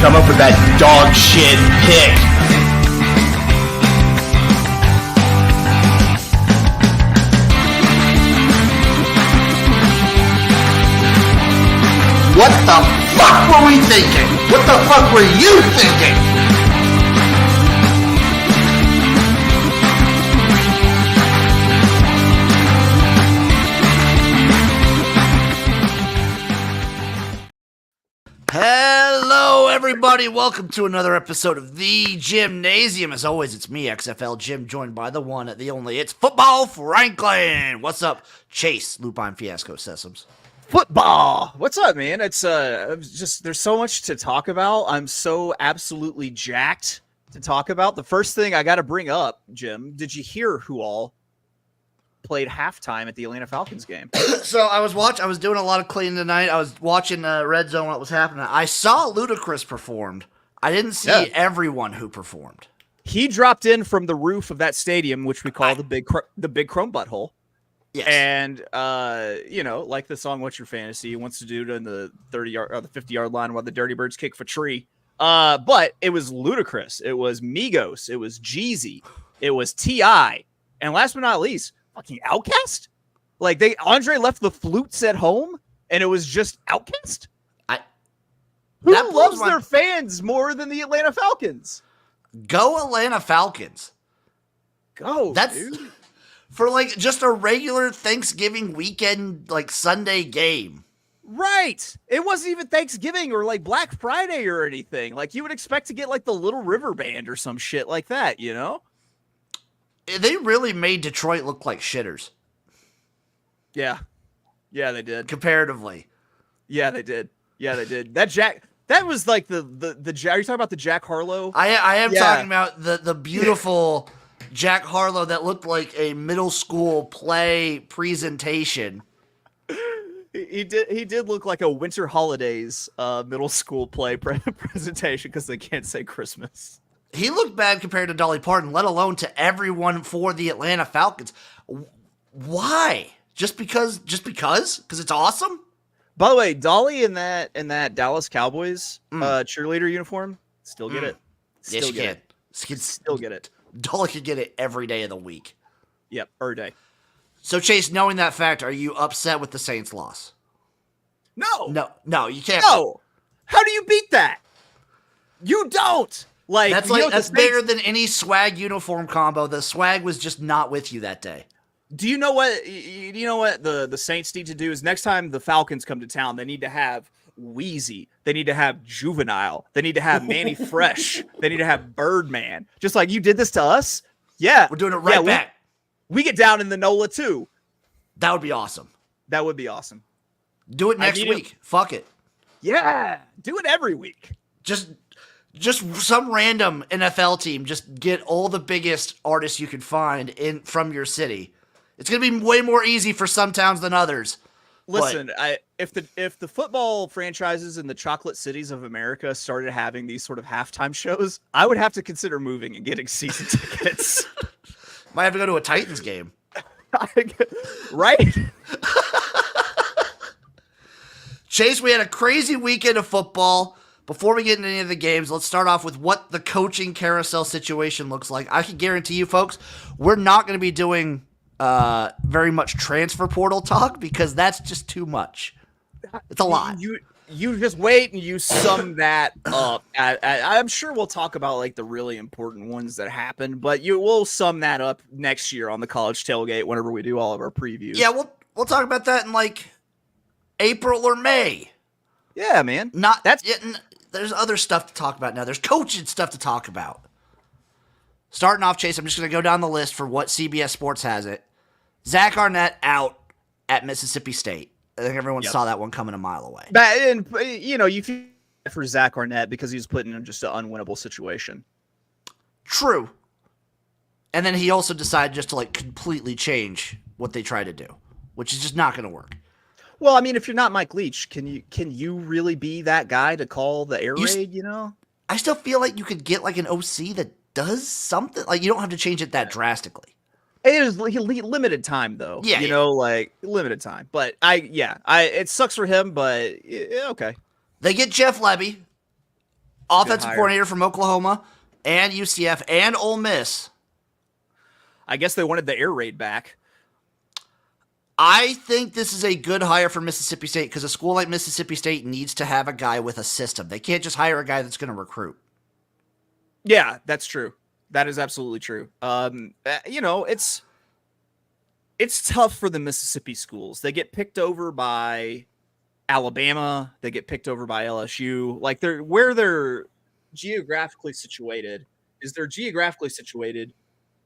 come up with that dog shit pick. What the fuck were we thinking? What the fuck were you thinking? Hello, everybody. Welcome to another episode of the Jimnasium. As always, it's me, XFL Jim, joined by the one, the only. It's Football Franklin. What's up, Chase? Lupine Fiasco, Sessoms. Football. What's up, man? It's just there's so much to talk about. I'm so absolutely jacked to talk about. The first thing I got to bring up, Jim, did you hear who all played halftime at the Atlanta Falcons game? So I was doing a lot of cleaning tonight. I was watching Red Zone, what was happening. I saw Ludacris performed. I didn't see everyone who performed. He dropped in from the roof of that stadium, which we call the big chrome butthole. Yes. And like the song "What's Your Fantasy," he wants to do it in the 30-yard or the 50-yard line while the Dirty Birds kick for tree. But it was Ludacris, it was Migos, it was Jeezy, it was T.I., and last but not least, fucking Outkast. Like Andre left the flutes at home, and it was just Outkast. Who loves their fans more than the Atlanta Falcons? Go Atlanta Falcons. Go, dude. For like just a regular Thanksgiving weekend, like Sunday game. Right. It wasn't even Thanksgiving or like Black Friday or anything. Like you would expect to get like the Little River Band or some shit like that, you know? They really made Detroit look like shitters. Yeah. Yeah, they did. Comparatively. Yeah, they did. That was like the are you talking about the Jack Harlow? I am talking about the beautiful Jack Harlow that looked like a middle school play presentation. He did look like a Winter Holidays middle school play presentation because they can't say Christmas. He looked bad compared to Dolly Parton, let alone to everyone for the Atlanta Falcons. Why? Just because? Because it's awesome? By the way, Dolly in that Dallas Cowboys cheerleader uniform, still get it. Yes, you can. Still get it. Dolly could get it every day of the week. Yep, every day. So, Chase, knowing that fact, are you upset with the Saints' loss? No, you can't. No. How do you beat that? You don't. That's bigger than any swag uniform combo. The swag was just not with you that day. Do you know what? The Saints need to do is next time the Falcons come to town, they need to have Wheezy. They need to have Juvenile. They need to have Manny Fresh. They need to have Birdman. Just like you did this to us. Yeah. We're doing it right back. We get down in the NOLA too. That would be awesome. That would be awesome. Do it next week. Fuck it. Yeah. Do it every week. Just some random NFL team. Just get all the biggest artists you can find from your city. It's going to be way more easy for some towns than others. Listen, if the football franchises in the chocolate cities of America started having these sort of halftime shows, I would have to consider moving and getting season tickets. Might have to go to a Titans game. Right? Chase, we had a crazy weekend of football. Before we get into any of the games, let's start off with what the coaching carousel situation looks like. I can guarantee you, folks, we're not going to be doing very much transfer portal talk because that's just too much. It's a lot. You just wait and you sum that up. I'm sure we'll talk about like the really important ones that happened, but we'll sum that up next year on the college tailgate whenever we do all of our previews. Yeah, we'll talk about that in like April or May. Yeah, man. There's other stuff to talk about now. There's coaching stuff to talk about. Starting off, Chase, I'm just going to go down the list for what CBS Sports has it. Zach Arnett out at Mississippi State. I think everyone saw that one coming a mile away. And you feel for Zach Arnett because he was put in just an unwinnable situation. True. And then he also decided just to like completely change what they try to do, which is just not going to work. Well, I mean, if you're not Mike Leach, can you really be that guy to call the air raid, I still feel like you could get like an OC that does something. Like you don't have to change it that drastically. It is limited time though. Yeah, like limited time. But it sucks for him, but okay. They get Jeff Lebby. offensive coordinator from Oklahoma and UCF and Ole Miss. I guess they wanted the air raid back. I think this is a good hire for Mississippi State because a school like Mississippi State needs to have a guy with a system. They can't just hire a guy that's going to recruit. Yeah, that's true. That is absolutely true. It's tough for the Mississippi schools. They get picked over by Alabama. They get picked over by LSU. Like where they're geographically situated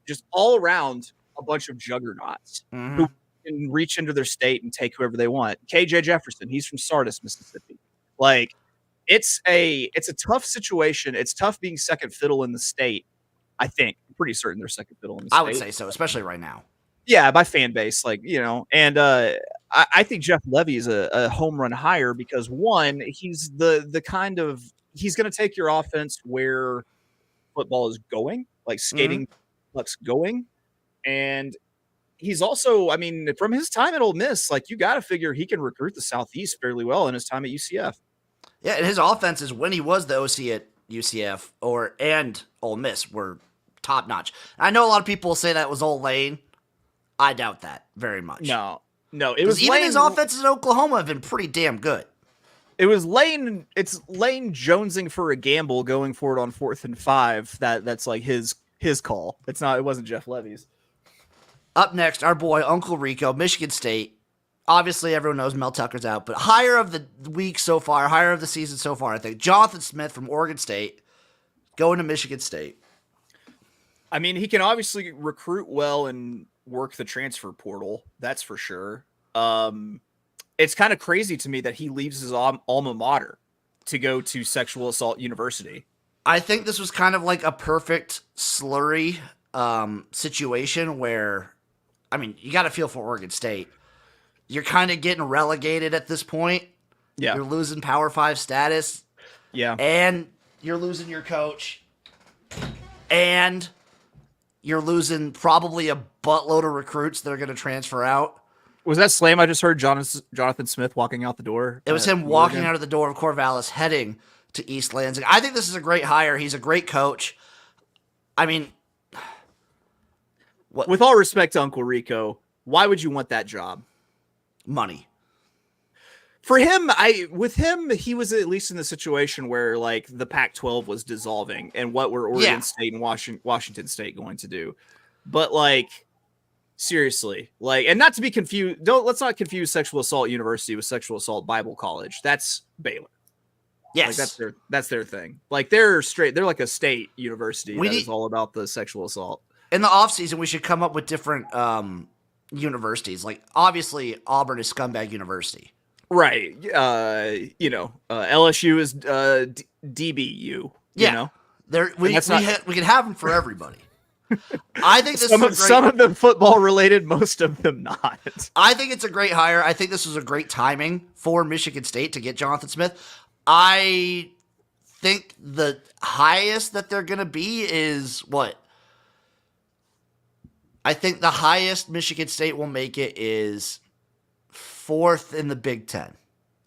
just all around a bunch of juggernauts who can reach into their state and take whoever they want. KJ Jefferson, he's from Sardis, Mississippi. Like it's a tough situation. It's tough being second fiddle in the state. I think I'm pretty certain they're second fiddle in the state. I would say so, especially right now. Yeah, by fan base, and I think Jeff Levy is a home run hire because one, he's the kind of he's going to take your offense where football is going, like skating, going, and he's also, I mean, from his time at Ole Miss, like you got to figure he can recruit the Southeast fairly well in his time at UCF. Yeah, and his offenses when he was the OC at UCF and Ole Miss were top notch. I know a lot of people say that was Old Lane. I doubt that very much. No, it was even Lane, his offenses in Oklahoma have been pretty damn good. It was Lane. It's Lane jonesing for a gamble, going for it on 4th and 5. That's like his call. It's not. It wasn't Jeff Levy's. Up next, our boy Uncle Rico, Michigan State. Obviously, everyone knows Mel Tucker's out, but hire of the week so far, hire of the season so far, I think Jonathan Smith from Oregon State going to Michigan State. I mean, he can obviously recruit well and work the transfer portal. That's for sure. It's kind of crazy to me that he leaves his alma mater to go to Sexual Assault University. I think this was kind of like a perfect slurry situation where, I mean, you got to feel for Oregon State. You're kind of getting relegated at this point. Yeah. You're losing Power 5 status. Yeah. And you're losing your coach. And you're losing probably a buttload of recruits that are going to transfer out. Was that slam I just heard Jonathan Smith walking out the door? It was him walking out of the door of Corvallis heading to East Lansing. I think this is a great hire. He's a great coach. I mean, with all respect to Uncle Rico, why would you want that job? Money. For him, he was at least in the situation where like the Pac-12 was dissolving, and what were Oregon State and Washington State going to do? But like, seriously, like, and not to be confused. Let's not confuse Sexual Assault University with Sexual Assault Bible College. That's Baylor. Yes, like that's their thing. Like they're like a state university that is all about the sexual assault. In the off season, we should come up with different universities. Like obviously, Auburn is Scumbag University. Right. LSU is DBU. Yeah. We can have them for everybody. I think this some of them football related, most of them not. I think it's a great hire. I think this was a great timing for Michigan State to get Jonathan Smith. I think the highest that they're going to be is what? I think the highest Michigan State will make it is 4th in the Big Ten.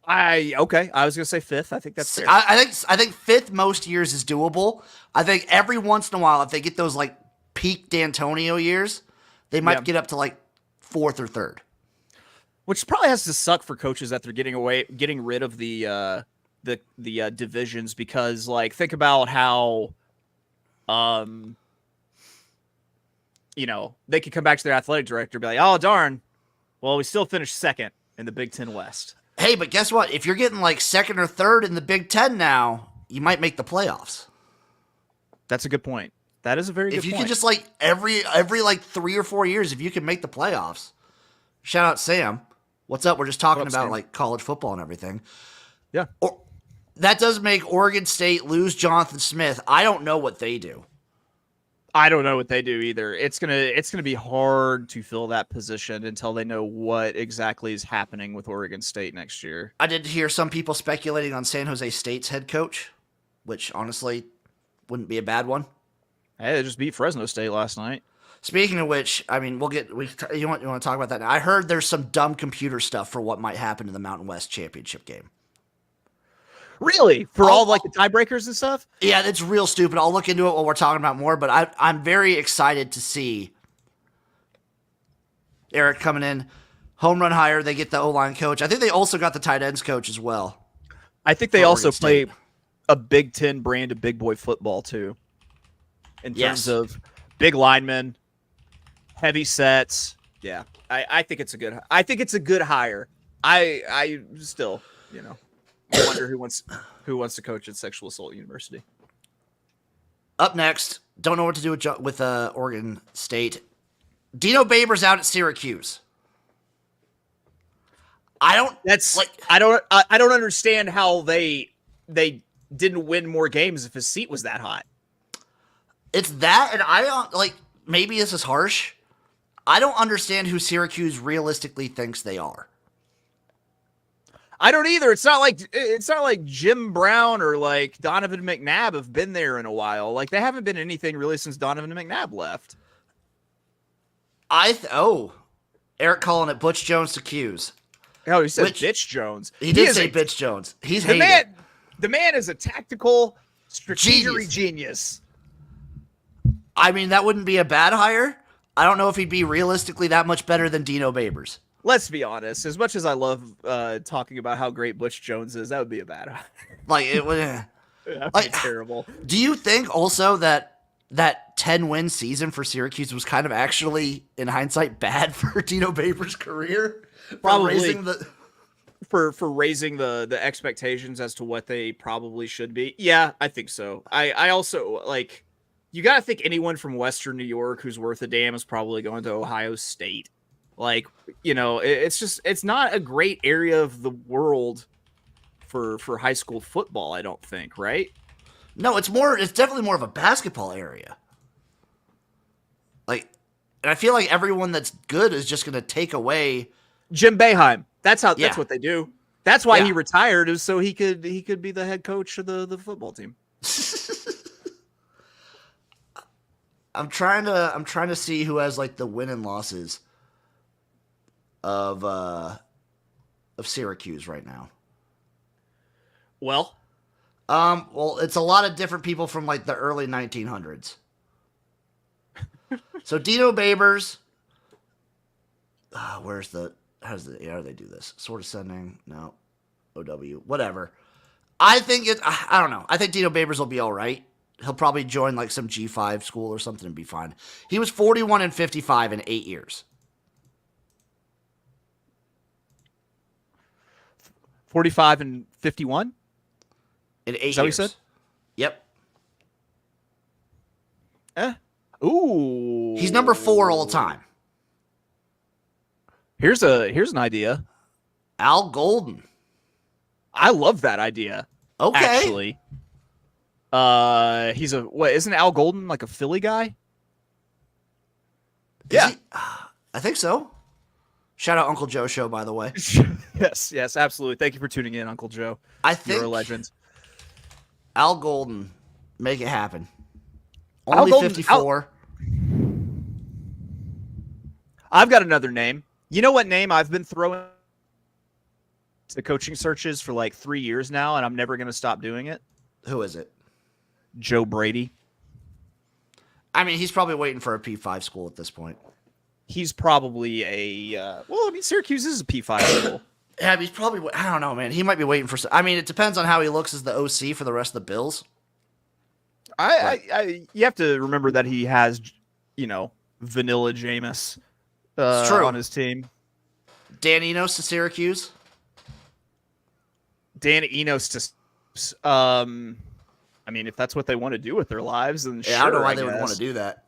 I was going to say 5th. I think that's fair. I think 5th most years is doable. I think every once in a while, if they get those like peak D'Antonio years, they might get up to like 4th or 3rd. Which probably has to suck for coaches that they're getting rid of the divisions, because like think about how they could come back to their athletic director and be like, oh darn, well we still finished 2nd in the Big Ten West. Hey, but guess what? If you're getting like 2nd or 3rd in the Big Ten now, you might make the playoffs. That's a good point. That is a very good point. If you can just like every like 3 or 4 years, if you can make the playoffs. Shout out Sam. What's up? We're just talking about Sam? Like college football and everything. Yeah. That does make Oregon State lose Jonathan Smith. I don't know what they do. I don't know what they do either. It's gonna be hard to fill that position until they know what exactly is happening with Oregon State next year. I did hear some people speculating on San Jose State's head coach, which honestly wouldn't be a bad one. Hey, they just beat Fresno State last night. Speaking of which, I mean, you want to talk about that now? I heard there's some dumb computer stuff for what might happen in the Mountain West championship game. Really? For all like the tiebreakers and stuff? Yeah, it's real stupid. I'll look into it while we're talking about more, but I'm very excited to see Eric coming in. Home run hire, they get the O-line coach. I think they also got the tight ends coach as well. I think they also play a Big Ten brand of big boy football too. In terms of big linemen, heavy sets. Yeah. I think it's a good hire. I still, I wonder who wants to coach at Sexual Assault University. Up next, don't know what to do with Oregon State. Dino Babers out at Syracuse. I don't understand how they didn't win more games if his seat was that hot. It's that, and I don't maybe this is harsh. I don't understand who Syracuse realistically thinks they are. I don't either. It's not like Jim Brown or like Donovan McNabb have been there in a while. Like they haven't been anything really since Donovan McNabb left. Eric calling it Butch Jones to Q's. Oh, he said Bitch Jones. He did say Bitch Jones. He's the man is a tactical strategic genius. I mean, that wouldn't be a bad hire. I don't know if he'd be realistically that much better than Dino Babers. Let's be honest. As much as I love talking about how great Butch Jones is, that would be a bad hire. It would be terrible. Do you think also that 10-win season for Syracuse was kind of actually, in hindsight, bad for Dino Babers' career? Probably for raising the expectations as to what they probably should be. Yeah, I think so. I also you got to think anyone from Western New York who's worth a damn is probably going to Ohio State. It's not a great area of the world for high school football, I don't think, right? No, it's definitely more of a basketball area. And I feel like everyone that's good is just going to take away Jim Boeheim. That's what they do. That's why he retired, is so he could be the head coach of the football team. I'm trying to see who has the win and losses of Syracuse right now. Well, it's a lot of different people from the early 1900s. So Dino Babers, how do they do this? Sort of sending, no, OW, whatever. I don't know. I think Dino Babers will be all right. He'll probably join some G5 school or something and be fine. He was 41-55 in 8 years. 45-51 in 8 years. Is that what you said? Yep. Ooh. He's number 4 all time. Here's an idea. Al Golden. I love that idea. Okay. Actually. Isn't Al Golden a Philly guy? Yeah. I think so. Shout out Uncle Joe Show, by the way. Yes, absolutely. Thank you for tuning in, Uncle Joe. I think you're a legend. Al Golden, make it happen. Only 54. I've got another name. You know what name I've been throwing to coaching searches for 3 years now, and I'm never going to stop doing it? Who is it? Joe Brady. I mean, he's probably waiting for a P5 school at this point. He's probably Syracuse is a P5 school. Yeah, he's probably, I don't know, man. He might be waiting for, it depends on how he looks as the OC for the rest of the Bills. You have to remember that he has, Vanilla Jameis on his team. Dan Enos to Syracuse. Dan Enos to, if that's what they want to do with their lives, then sure, I don't know why they would want to do that.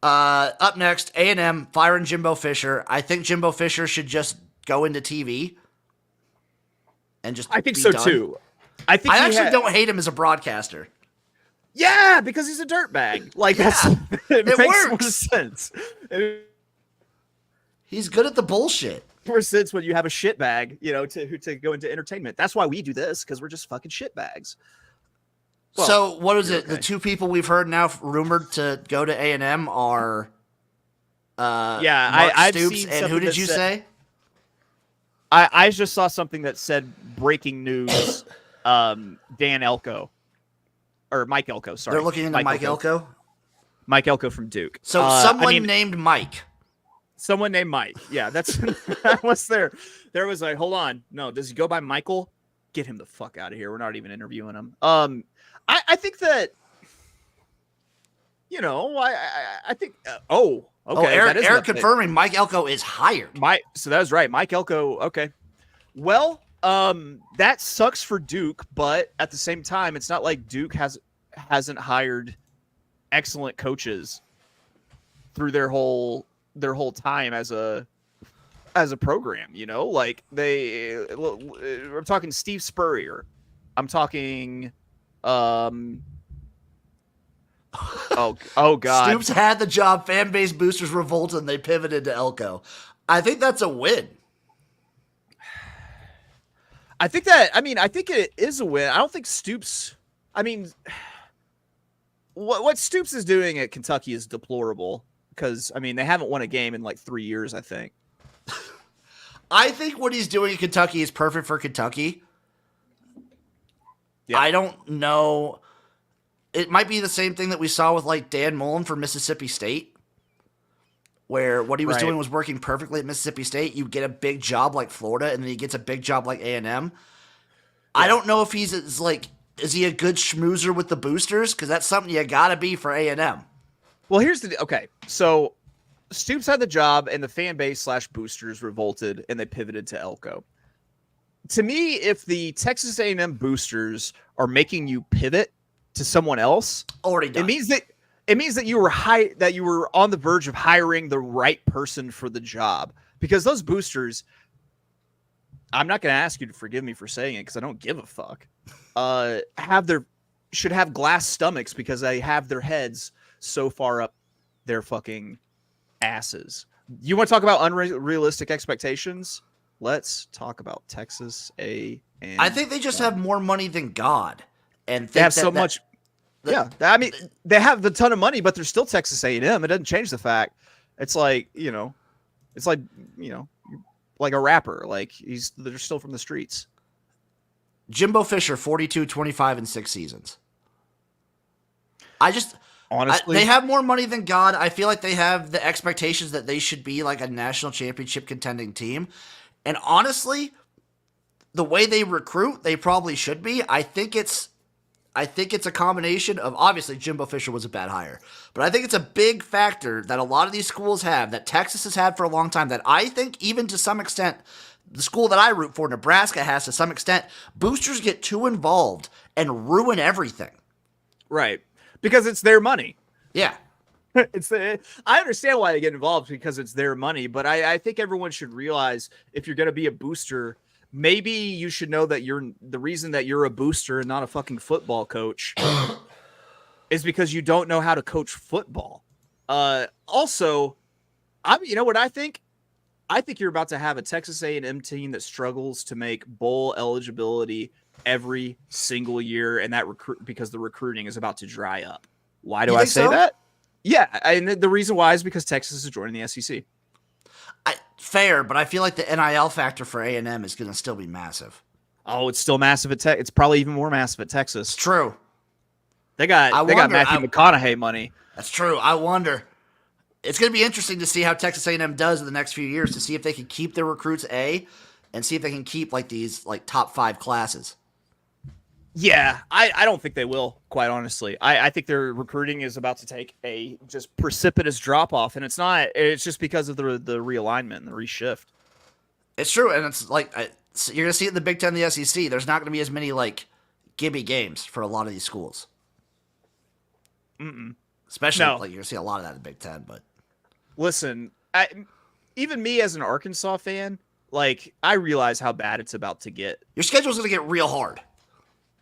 Up next, A&M firing Jimbo Fisher. I think Jimbo Fisher should just go into TV and just. I think so too. I actually don't hate him as a broadcaster. Yeah, because he's a dirtbag. It makes more sense. He's good at the bullshit. More sense when you have a shitbag, to go into entertainment. That's why we do this, because we're just fucking shitbags. Well, so what is it? Okay. The two people we've heard now rumored to go to A&M are Mark I've Stoops seen and who did you say? I just saw something that said breaking news. Dan Elko or Mike Elko. Sorry, They're looking into Mike Elko. Mike Elko from Duke. So someone named Mike. Someone named Mike. Yeah, that's that was there. There was like, hold on, no, does he go by Michael? Get him the fuck out of here. We're not even interviewing him. I think that, you know, I think. Okay. Eric confirming Mike Elko is hired. So that was right, Mike Elko. Okay, well, that sucks for Duke, but at the same time, it's not like Duke hasn't hired excellent coaches through their whole time as a program, you know, like I'm talking Steve Spurrier. I'm talking, oh God. Stoops had the job, fan base boosters revolted, and they pivoted to Elko. I think that's a win. I think it is a win. I don't think Stoops, what Stoops is doing at Kentucky is deplorable because, they haven't won a game in like 3 years, I think. I think what he's doing in Kentucky is perfect for Kentucky. Yeah. I don't know. It might be the same thing that we saw with like Dan Mullen for Mississippi State, where what he was doing was working perfectly at Mississippi State. You get a big job like Florida, and then he gets a big job like A&M. Yeah. I don't know if is he a good schmoozer with the boosters? Because that's something you got to be for A&M. Well, so Stoops had the job, and the fan base / boosters revolted, and they pivoted to Elko. To me, if the Texas A&M boosters are making you pivot to someone else, already done. It means that you were on the verge of hiring the right person for the job, because those boosters, I'm not going to ask you to forgive me for saying it because I don't give a fuck. Should have glass stomachs because they have their heads so far up their fucking asses. You want to talk about unrealistic expectations? Let's talk about Texas A&M. I think they just have more money than God, and they have so much. Yeah, they have a ton of money, but they're still Texas A&M. It doesn't change the fact. It's like like a rapper. Like they're still from the streets. Jimbo Fisher, 42, 25, and 6 seasons. Honestly, they have more money than God. I feel like they have the expectations that they should be like a national championship contending team. And honestly, the way they recruit, they probably should be. I think it's a combination of, obviously Jimbo Fisher was a bad hire, but I think it's a big factor that a lot of these schools have, that Texas has had for a long time, that I think even to some extent, the school that I root for, Nebraska, has to some extent. Boosters get too involved and ruin everything. Right. Because it's their money. Yeah. I understand why they get involved, because it's their money, but I think everyone should realize, if you're going to be a booster, maybe you should know that the reason that you're a booster and not a fucking football coach is because you don't know how to coach football. Also, you know what I think? I think you're about to have a Texas A&M team that struggles to make bowl eligibility every single year, and that because the recruiting is about to dry up. Why do I say that? Yeah, and the reason why is because Texas is joining the SEC. Fair, but I feel like the NIL factor for A&M is going to still be massive. Oh, it's still massive at Texas. It's probably even more massive at Texas. It's true. They got Matthew McConaughey money. That's true. I wonder. It's going to be interesting to see how Texas A&M does in the next few years, to see if they can keep their recruits and see if they can keep like these like top 5 classes. Yeah, I don't think they will, quite honestly. I think their recruiting is about to take a just precipitous drop off, and it's just because of the realignment and the reshift. It's true, and it's like you're going to see it in the Big Ten and the SEC. There's not going to be as many like gimme games for a lot of these schools. Especially like you're going to see a lot of that in the Big Ten. But listen, even me as an Arkansas fan, like I realize how bad it's about to get. Your schedule's going to get real hard.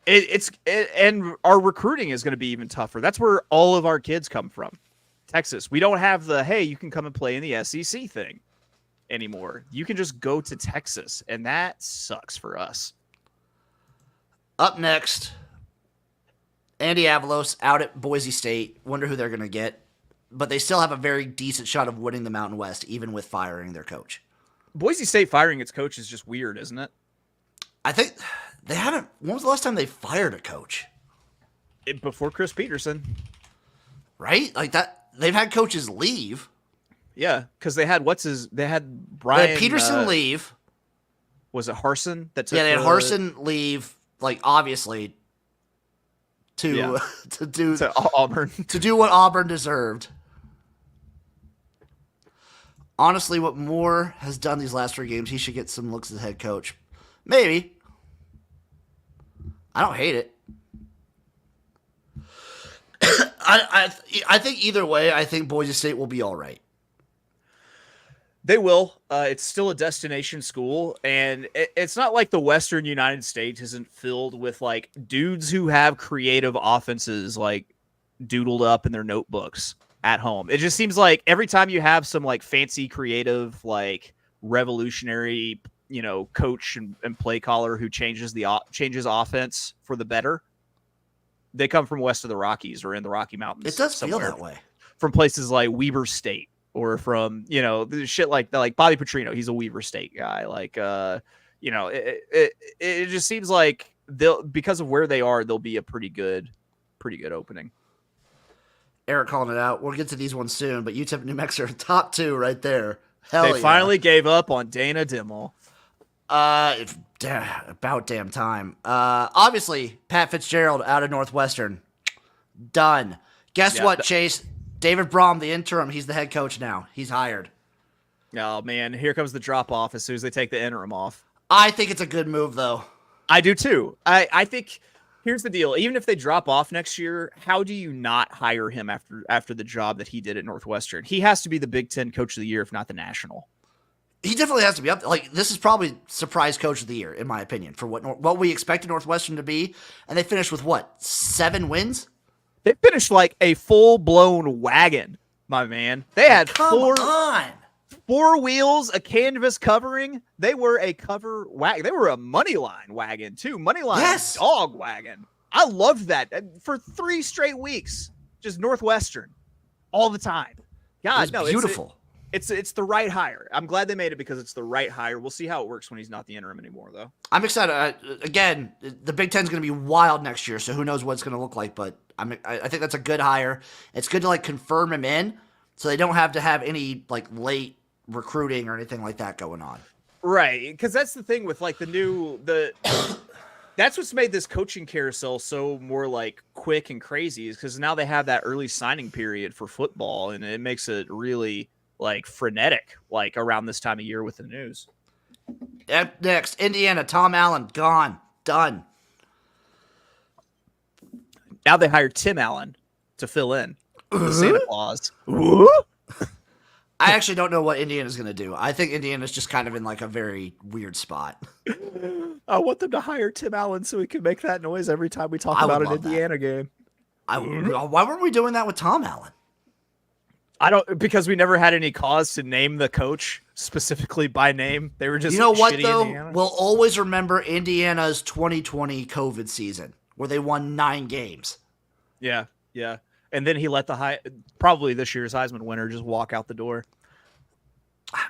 And our recruiting is going to be even tougher. That's where all of our kids come from. Texas. We don't have the, hey, you can come and play in the SEC thing anymore. You can just go to Texas, and that sucks for us. Up next, Andy Avalos out at Boise State. Wonder who they're going to get. But they still have a very decent shot of winning the Mountain West, even with firing their coach. Boise State firing its coach is just weird, isn't it? I think they haven't. When was the last time they fired a coach? Before Chris Peterson. Right? Like that. They've had coaches leave. Yeah, because they had they had They Brian had Peterson leave. Was it Harsin that took Yeah, they had Harsin leave, like obviously to to Auburn. to do what Auburn deserved. Honestly, what Moore has done these last 3 games, he should get some looks as head coach. Maybe. I don't hate it. I think either way, I think Boise State will be all right. They will. It's still a destination school, and it's not like the Western United States isn't filled with like dudes who have creative offenses like doodled up in their notebooks at home. It just seems like every time you have some like fancy, creative, like revolutionary, coach and play caller who changes offense for the better, they come from west of the Rockies or in the Rocky Mountains. It does feel that way. From places like Weber State. Or from, shit like that, like Bobby Petrino, he's a Weaver State guy. Like, it just seems like because of where they are, they'll be a pretty good opening. Eric calling it out. We'll get to these ones soon, but UTEP and New Mexico are top 2 right there. Hell they finally gave up on Dana Dimmel. About damn time. Obviously, Pat Fitzgerald out of Northwestern. Done. Guess what, Chase? David Brom, the interim, he's the head coach now. He's hired. Oh, man. Here comes the drop-off as soon as they take the interim off. I think it's a good move, though. I do, too. I think here's the deal. Even if they drop off next year, how do you not hire him after the job that he did at Northwestern? He has to be the Big Ten Coach of the Year, if not the national. He definitely has to be up there. Like, this is probably surprise coach of the year, in my opinion, for what we expected Northwestern to be. And they finished with, 7 wins? They finished like a full-blown wagon, my man. They had four wheels, a canvas covering. They were a cover wagon. They were a money line wagon, too. Money line dog wagon. I loved that for 3 straight weeks. Just Northwestern all the time. God, no, beautiful. It's the right hire. I'm glad they made it because it's the right hire. We'll see how it works when he's not the interim anymore, though. I'm excited. Again, the Big Ten's going to be wild next year, so who knows what it's going to look like. But I think that's a good hire. It's good to like confirm him in, so they don't have to have any like late recruiting or anything like that going on. Right, because that's the thing with like that's what's made this coaching carousel so more like quick and crazy is because now they have that early signing period for football, and it makes it really like frenetic, like around this time of year with the news. Next, Indiana, Tom Allen, gone, done. Now they hired Tim Allen to fill in Santa Claus. I actually don't know what Indiana's going to do. I think Indiana's just kind of in like a very weird spot. I want them to hire Tim Allen so he can make that noise every time we talk about an Indiana game. Why weren't we doing that with Tom Allen? Because we never had any cause to name the coach specifically by name. They were just, Indiana. We'll always remember Indiana's 2020 COVID season where they won 9 games. Yeah. Yeah. And then he let probably this year's Heisman winner just walk out the door.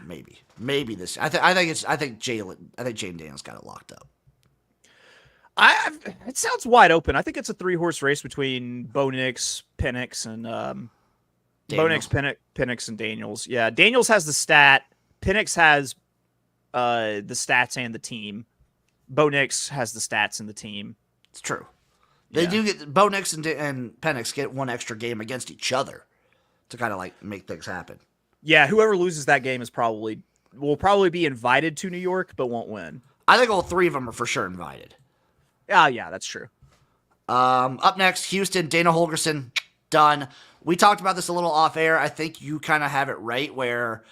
Maybe this. I think Jane Daniels got it locked up. It sounds wide open. I think it's a 3-horse race between Bo Nix, Penix, and Bo Nix, Penix, and Daniels. Yeah, Daniels has the stat. Penix has the stats and the team. Bo Nix has the stats and the team. It's true. They do get Bo Nix and Penix get 1 extra game against each other to kind of like make things happen. Yeah, whoever loses that game will probably be invited to New York, but won't win. I think all 3 of them are for sure invited. Yeah, that's true. Up next, Houston, Dana Holgerson, done. We talked about this a little off air. I think you kind of have it right where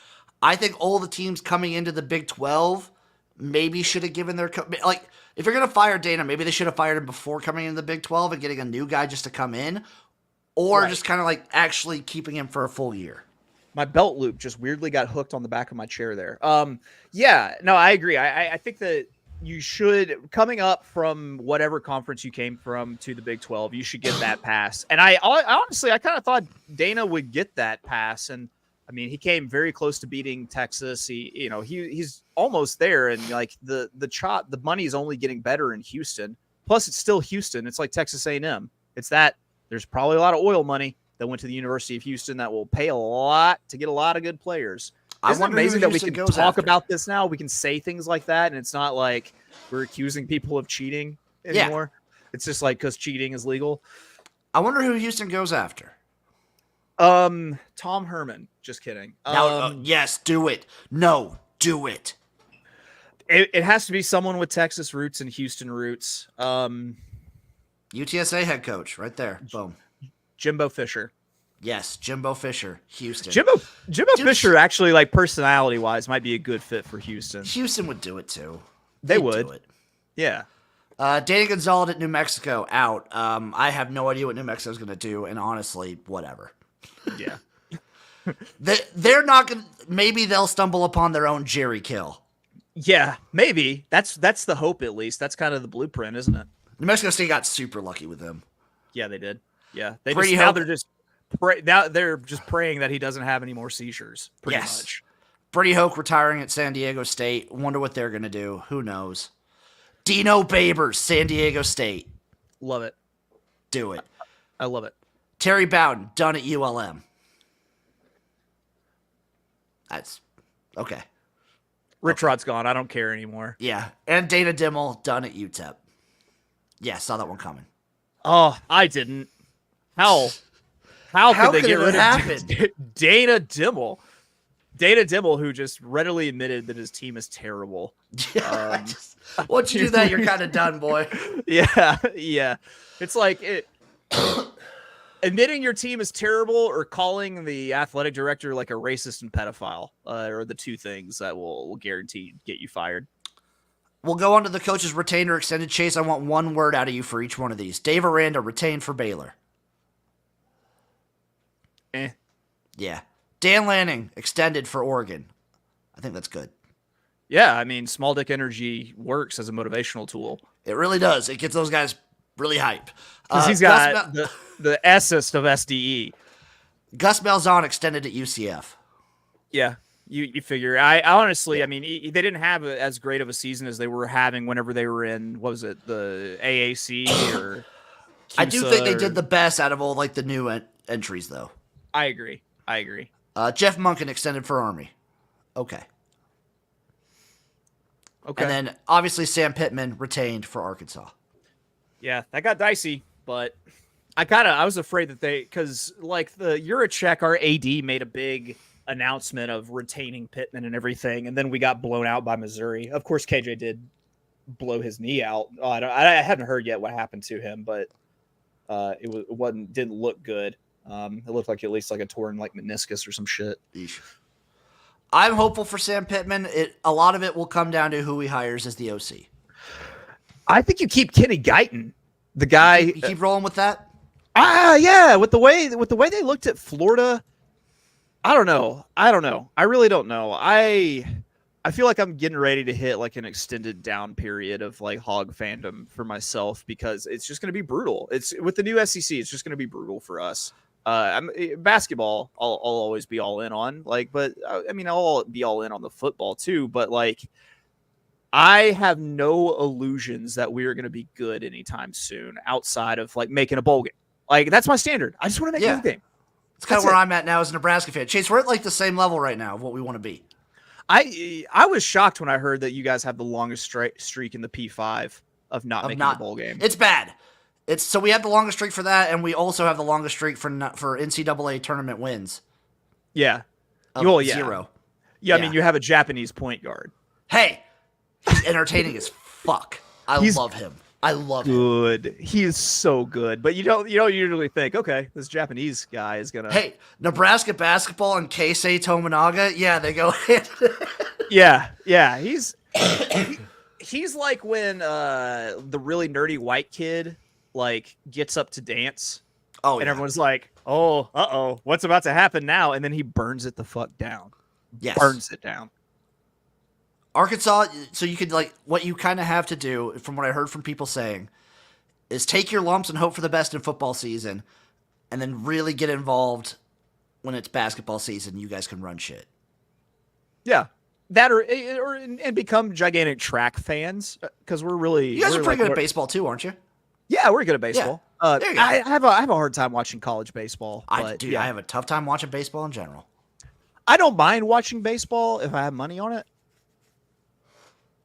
I think all the teams coming into the Big 12 maybe should have given their like if you're going to fire Dana, maybe they should have fired him before coming into the Big 12 and getting a new guy just to come in, or just kind of like actually keeping him for a full year. My belt loop just weirdly got hooked on the back of my chair there. Yeah, no, I agree. I think that you should, coming up from whatever conference you came from to the Big 12, you should get that pass. And I honestly, I kind of thought Dana would get that pass. And I mean, he came very close to beating Texas. He's almost there, and like the money is only getting better in Houston. Plus, it's still Houston. It's like Texas A&M. It's that there's probably a lot of oil money that went to the University of Houston that will pay a lot to get a lot of good players. Isn't it amazing that we can talk about this now? We can say things like that, and it's not like we're accusing people of cheating anymore. Yeah. It's just like because cheating is legal. I wonder who Houston goes after. Tom Herman. Just kidding. Yes, do it. No, do it. It has to be someone with Texas roots and Houston roots. UTSA head coach, right there. Boom. Jimbo Fisher. Yes, Jimbo Fisher, Houston. Jimbo Fisher actually, like personality-wise, might be a good fit for Houston. Houston would do it too. They would. Do it. Yeah. Danny Gonzalez at New Mexico out. I have no idea what New Mexico's going to do, and honestly, whatever. Yeah. They're not going to... Maybe they'll stumble upon their own Jerry kill. Yeah, maybe. That's the hope, at least. That's kind of the blueprint, isn't it? New Mexico State got super lucky with him. Yeah, they did. Yeah. They're just praying that he doesn't have any more seizures, pretty much. Brady Hoke retiring at San Diego State. Wonder what they're going to do. Who knows? Dino Babers, San Diego State. Love it. Do it. I love it. Terry Bowden, done at ULM. That's okay. Rich Rod's gone. I don't care anymore. Yeah. And Dana Dimmel, done at UTEP. Yeah, saw that one coming. Oh, I didn't. How could they get rid of Dana Dimmel? Dana Dimmel, who just readily admitted that his team is terrible. Once you do that, you're kind of done, boy. Yeah. It's like admitting your team is terrible or calling the athletic director like a racist and pedophile are the two things that will guarantee get you fired. We'll go on to the coach's retained or extended. Chase, I want one word out of you for each one of these. Dave Aranda, retained for Baylor. Yeah. Dan Lanning, extended for Oregon. I think that's good. Yeah, I mean, small dick energy works as a motivational tool. It really does. It gets those guys really hype. Because he's got the essence of SDE. Gus Malzahn, extended at UCF. Yeah. You figure. I honestly, I mean, they didn't have as great of a season as they were having whenever they were in, what was it, the AAC or CUSA. I do think they did the best out of all like the new entries, though. I agree. Jeff Monken, extended for Army. Okay. And then, obviously, Sam Pittman, retained for Arkansas. Yeah, that got dicey, but I was afraid that because like the Juracek, our AD, made a big announcement of retaining Pittman and everything, and then we got blown out by Missouri. Of course, KJ did blow his knee out. I haven't heard yet what happened to him, but it didn't look good. It looked like at least like a torn like meniscus or some shit. Eesh. I'm hopeful for Sam Pittman. A lot of it will come down to who he hires as the OC. I think you keep Kenny Guyton, the guy. You keep rolling with that. Yeah. With the way they looked at Florida, I don't know. I really don't know. I feel like I'm getting ready to hit like an extended down period of like hog fandom for myself because it's just going to be brutal. It's with the new SEC. It's just going to be brutal for us. Basketball, I'll always be all in on. But I mean, I'll be all in on the football too. But like, I have no illusions that we are going to be good anytime soon outside of like making a bowl game. Like that's my standard. I just want to make a bowl game. It's kind of where I'm at now as a Nebraska fan. Chase, we're at like the same level right now of what we want to be. I was shocked when I heard that you guys have the longest streak in the P5 of not making a bowl game. It's bad. So we have the longest streak for that, and we also have the longest streak for NCAA tournament wins. Yeah. Zero. Yeah, I mean, you have a Japanese point guard. Hey, he's entertaining as fuck. I love him. Him. Good. He is so good. But you don't usually think, okay, this Japanese guy is gonna. Hey, Nebraska basketball and Keisei Tominaga, yeah, they go. yeah. He's like when the really nerdy white kid like gets up to dance. Oh, and everyone's like, oh, what's about to happen now? And then he burns it the fuck down. Yes. Burns it down. Arkansas, so you could like what you kind of have to do, from what I heard from people saying, is take your lumps and hope for the best in football season, and then really get involved when it's basketball season, you guys can run shit. Yeah. That and become gigantic track fans because we're really. You guys are pretty like, good at baseball too, aren't you? Yeah, we're good at baseball. Yeah. There you go. I have a hard time watching college baseball. I have a tough time watching baseball in general. I don't mind watching baseball if I have money on it.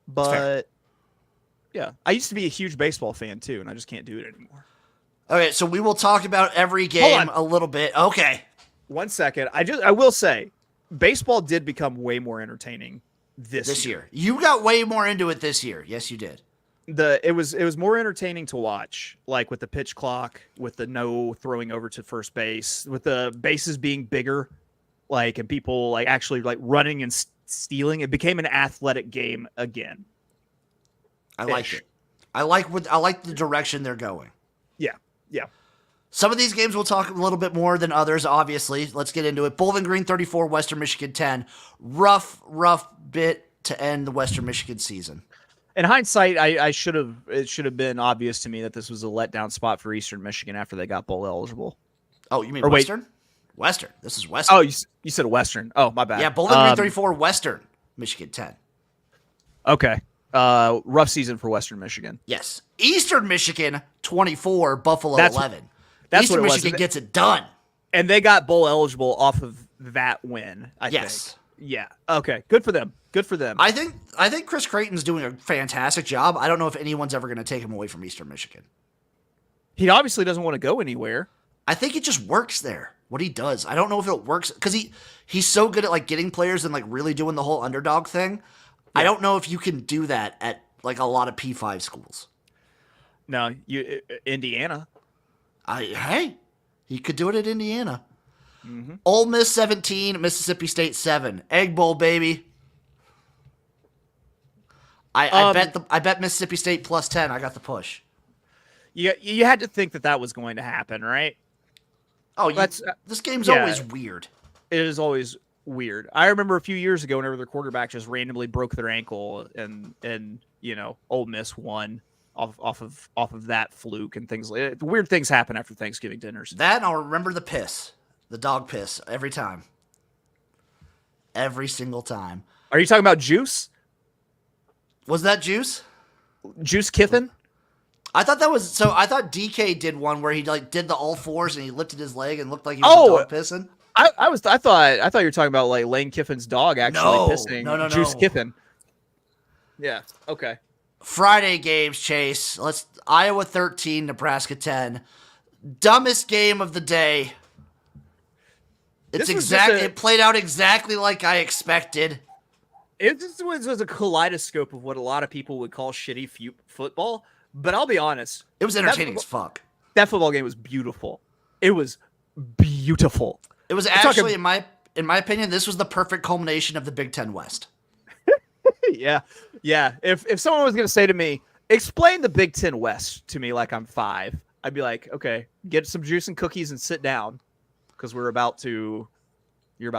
But yeah, I used to be a huge baseball fan too, and I just can't do it anymore. Okay, so we will talk about every game a little bit. Okay. 1 second. I will say, baseball did become way more entertaining this year. You got way more into it this year. Yes, you did. It was more entertaining to watch, like with the pitch clock, with the no throwing over to first base, with the bases being bigger, like, and people like actually like running and stealing. It became an athletic game again. I like it. I like the direction they're going. Yeah. Some of these games we'll talk a little bit more than others, obviously. Let's get into it. Bowling Green 34, Western Michigan 10. Rough bit to end the Western Michigan season. In hindsight, it should have been obvious to me that this was a letdown spot for Eastern Michigan after they got bowl eligible. Oh, you mean Western? Western. This is Western. Oh, you said Western. Oh, my bad. Yeah, Bowling Green 34, Western Michigan 10. Okay. Rough season for Western Michigan. Yes. Eastern Michigan 24, Buffalo 11. That's Eastern what it Michigan was. gets it done. And they got bowl eligible off of that win, I think. Yeah. Okay. Good for them. I think Chris Creighton's doing a fantastic job. I don't know if anyone's ever going to take him away from Eastern Michigan. He obviously doesn't want to go anywhere. I think it just works there. What he does. I don't know if it works because he's so good at like getting players and like really doing the whole underdog thing. Yeah. I don't know if you can do that at like a lot of P5 schools. No, Indiana. Hey, he could do it at Indiana. Mm-hmm. Ole Miss 17, Mississippi State 7. Egg Bowl, baby. I bet Mississippi State plus 10. I got the push. You had to think that was going to happen, right? Oh, this game's always weird. It is always weird. I remember a few years ago whenever their quarterback just randomly broke their ankle and Ole Miss won off of that fluke and things like that. Weird things happen after Thanksgiving dinners. That, and I'll remember the piss. The dog piss every time. Every single time. Are you talking about Juice? Was that Juice? Juice Kiffin? I thought DK did one where he like did the all fours and he lifted his leg and looked like he was dog pissing. I thought you were talking about like Lane Kiffin's dog actually pissing. No. Juice Kiffin. Yeah. Okay. Friday games, Chase. Iowa 13, Nebraska 10. Dumbest game of the day. It played out exactly like I expected. It just was a kaleidoscope of what a lot of people would call shitty football. But I'll be honest. It was entertaining as fuck. That football game was beautiful. It was beautiful. It was actually, in my opinion, this was the perfect culmination of the Big Ten West. Yeah. If someone was going to say to me, explain the Big Ten West to me like I'm 5, I'd be like, okay, get some juice and cookies and sit down because you're about to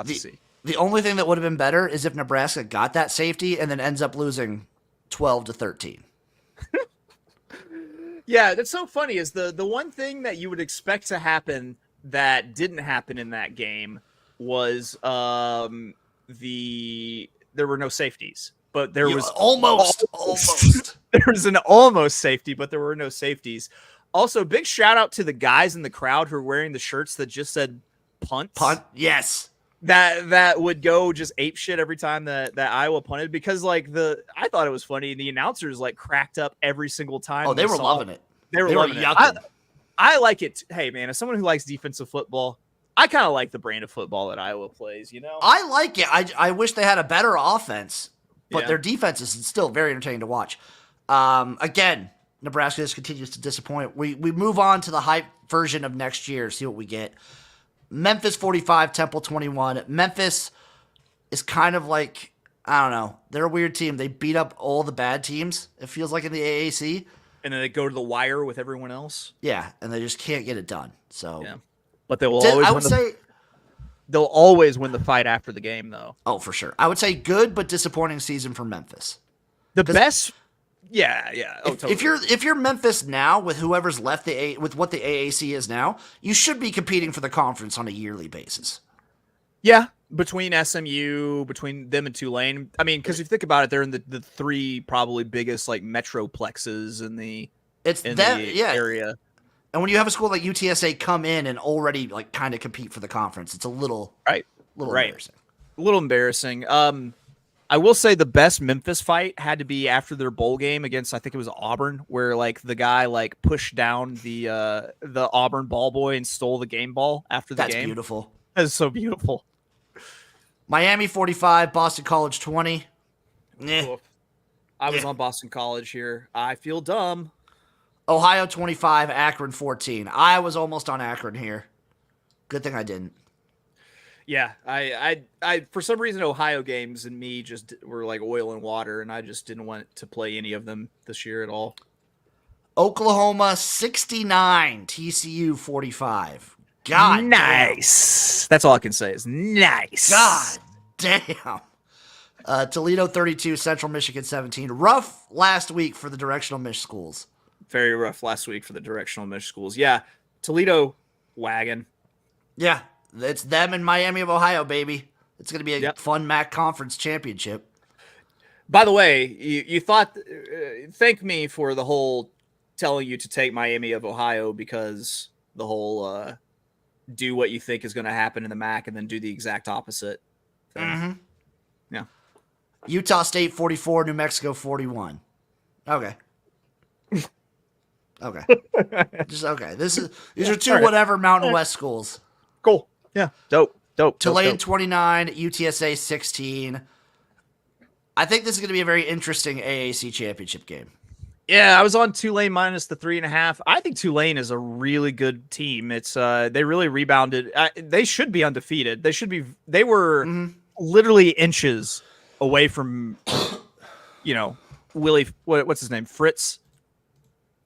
see. The only thing that would have been better is if Nebraska got that safety and then ends up losing 12-13. Yeah, that's so funny is the one thing that you would expect to happen that didn't happen in that game was there were no safeties. But there was almost. There was an almost safety, but there were no safeties. Also, big shout out to the guys in the crowd who were wearing the shirts that just said punt. Punt, yes. That would go just ape shit every time that Iowa punted because I thought it was funny. The announcers like cracked up every single time. Oh, they were loving it. They were loving it. I like it. Hey man, as someone who likes defensive football, I kind of like the brand of football that Iowa plays. I like it. I wish they had a better offense. But their defense is still very entertaining to watch. Again, Nebraska just continues to disappoint. We move on to the hype version of next year, see what we get. Memphis 45, Temple 21. Memphis is kind of like, I don't know, they're a weird team. They beat up all the bad teams, it feels like, in the AAC. And then they go to the wire with everyone else. Yeah, and they just can't get it done. So, yeah. But they will always they'll always win the fight after the game, though. Oh, for sure. I would say good but disappointing season for Memphis. The best, yeah. Oh, totally. If you're Memphis now with whoever's left with what the AAC is now, you should be competing for the conference on a yearly basis. Yeah, between SMU, between them and Tulane. I mean, because if you think about it, they're in the three probably biggest like metroplexes in the area. And when you have a school like UTSA come in and already like kind of compete for the conference, it's a little embarrassing. A little embarrassing. I will say the best Memphis fight had to be after their bowl game against, I think it was Auburn, where like the guy like pushed down the Auburn ball boy and stole the game ball after the game. That's beautiful. That's so beautiful. Miami 45, Boston College 20. I was on Boston College here. I feel dumb. Ohio 25, Akron 14. I was almost on Akron here. Good thing I didn't. Yeah, I for some reason Ohio games and me just were like oil and water, and I just didn't want to play any of them this year at all. Oklahoma 69, TCU 45. God nice. Damn. That's all I can say is nice. God damn. Toledo 32, Central Michigan 17. Rough last week for the directional Mich schools. Very rough last week for the directional Mich schools. Yeah, Toledo wagon. Yeah. It's them and Miami of Ohio, baby. It's going to be a fun MAC conference championship. By the way, you thought, thank me for the whole telling you to take Miami of Ohio, because the whole do what you think is going to happen in the MAC and then do the exact opposite thing. Mm-hmm. Yeah. Utah State 44, New Mexico 41. Okay. Okay. Just okay. These are two whatever Mountain West schools. Cool. Yeah. Dope. Tulane 29, UTSA 16. I think this is going to be a very interesting AAC championship game. Yeah, I was on Tulane minus the 3.5. I think Tulane is a really good team. It's they really rebounded. They should be undefeated. They were literally inches away from, Willie. What's his name? Fritz.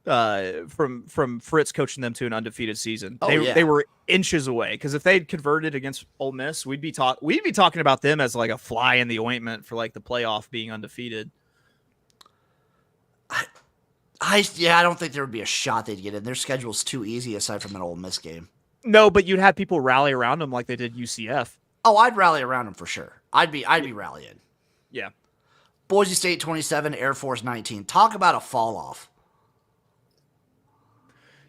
From Fritz coaching them to an undefeated season. They were inches away, because if they'd converted against Ole Miss, we'd be talking about them as like a fly in the ointment for like the playoff being undefeated. I don't think there would be a shot they'd get in. Their schedule's too easy aside from that Ole Miss game. No, but you'd have people rally around them like they did UCF. Oh, I'd rally around them for sure. I'd be rallying. Yeah. Boise State 27, Air Force 19. Talk about a fall off.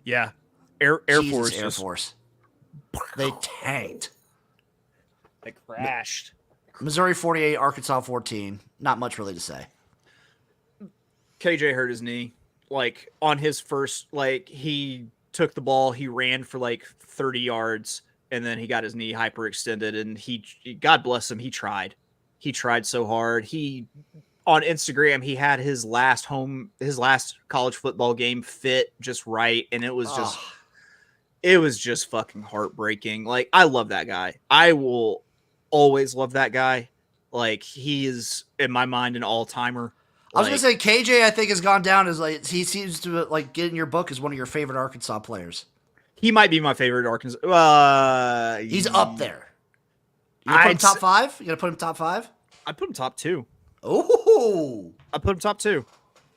Yeah. Air Force. They tanked. They crashed. Missouri 48, Arkansas 14. Not much really to say. KJ hurt his knee. Like on his first, he took the ball, he ran for like 30 yards, and then he got his knee hyperextended, and he God bless him, he tried. He tried so hard. On Instagram, he had his last college football game fit just right, and it was just fucking heartbreaking. Like, I love that guy. I will always love that guy. Like, he is in my mind an all-timer. I was gonna say KJ, I think, has gone down as like he seems to like get in your book as one of your favorite Arkansas players. He might be my favorite Arkansas. He's up there. You gonna put him top 5? You gonna put him top 5? I put him top 2. Oh, I put him top 2.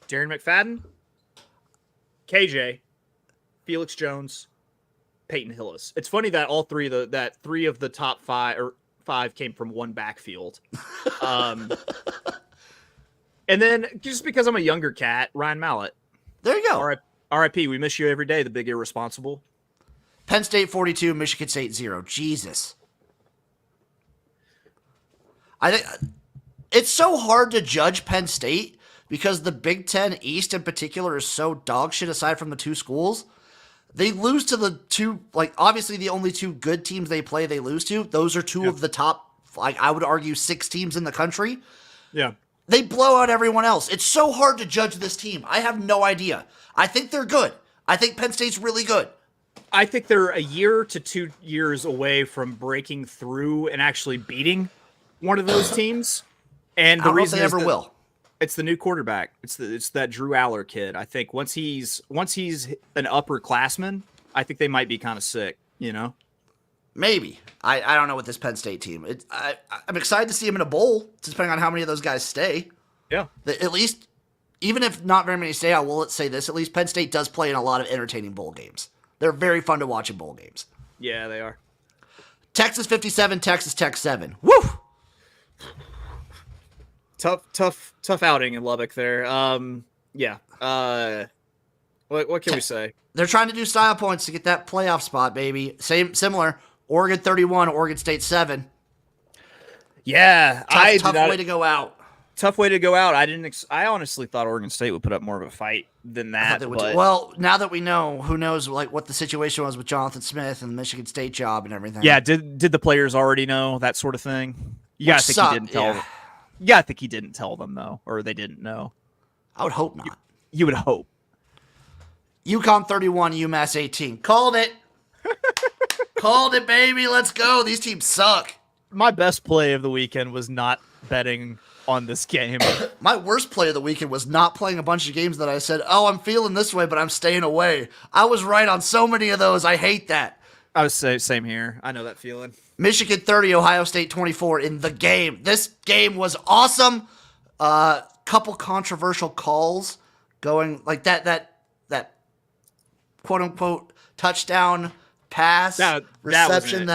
Darren McFadden, KJ, Felix Jones, Peyton Hillis. It's funny that all three of the top 5 came from one backfield. And then just because I'm a younger cat, Ryan Mallett. There you go. R.I.P. We miss you every day, the big irresponsible. Penn State 42, Michigan State 0. Jesus. I think it's so hard to judge Penn State because the Big Ten East in particular is so dog shit aside from the two schools. They lose to the two, obviously the only two good teams they play, they lose to. Those are two of the top, I would argue, 6 teams in the country. Yeah. They blow out everyone else. It's so hard to judge this team. I have no idea. I think they're good. I think Penn State's really good. I think they're a year to 2 years away from breaking through and actually beating one of those teams. And the reason they ever will. It's the new quarterback. It's that Drew Aller kid. I think once he's an upperclassman, I think they might be kind of sick, Maybe. I don't know with this Penn State team. I'm excited to see him in a bowl, depending on how many of those guys stay. Yeah. At least, even if not very many stay, I will say this, at least Penn State does play in a lot of entertaining bowl games. They're very fun to watch in bowl games. Yeah, they are. Texas 57, Texas Tech 7. Woo! Tough outing in Lubbock there. Yeah. What can we say? They're trying to do style points to get that playoff spot, baby. Similar. Oregon 31, Oregon State 7. Yeah, Tough way to go out. Tough way to go out. I honestly thought Oregon State would put up more of a fight than that. Well, now that we know, who knows like what the situation was with Jonathan Smith and the Michigan State job and everything. Yeah, did the players already know that sort of thing? You gotta think he didn't tell them. You gotta think he didn't tell them though, or they didn't know. I would hope not. You would hope. UConn 31, UMass 18. Called it. Called it, baby. Let's go. These teams suck. My best play of the weekend was not betting on this game. My worst play of the weekend was not playing a bunch of games that I said, oh, I'm feeling this way, but I'm staying away. I was right on so many of those. I hate that. I was same here. I know that feeling. Michigan 30, Ohio State 24 in the game. This game was awesome. Couple controversial calls going like that quote unquote touchdown pass reception.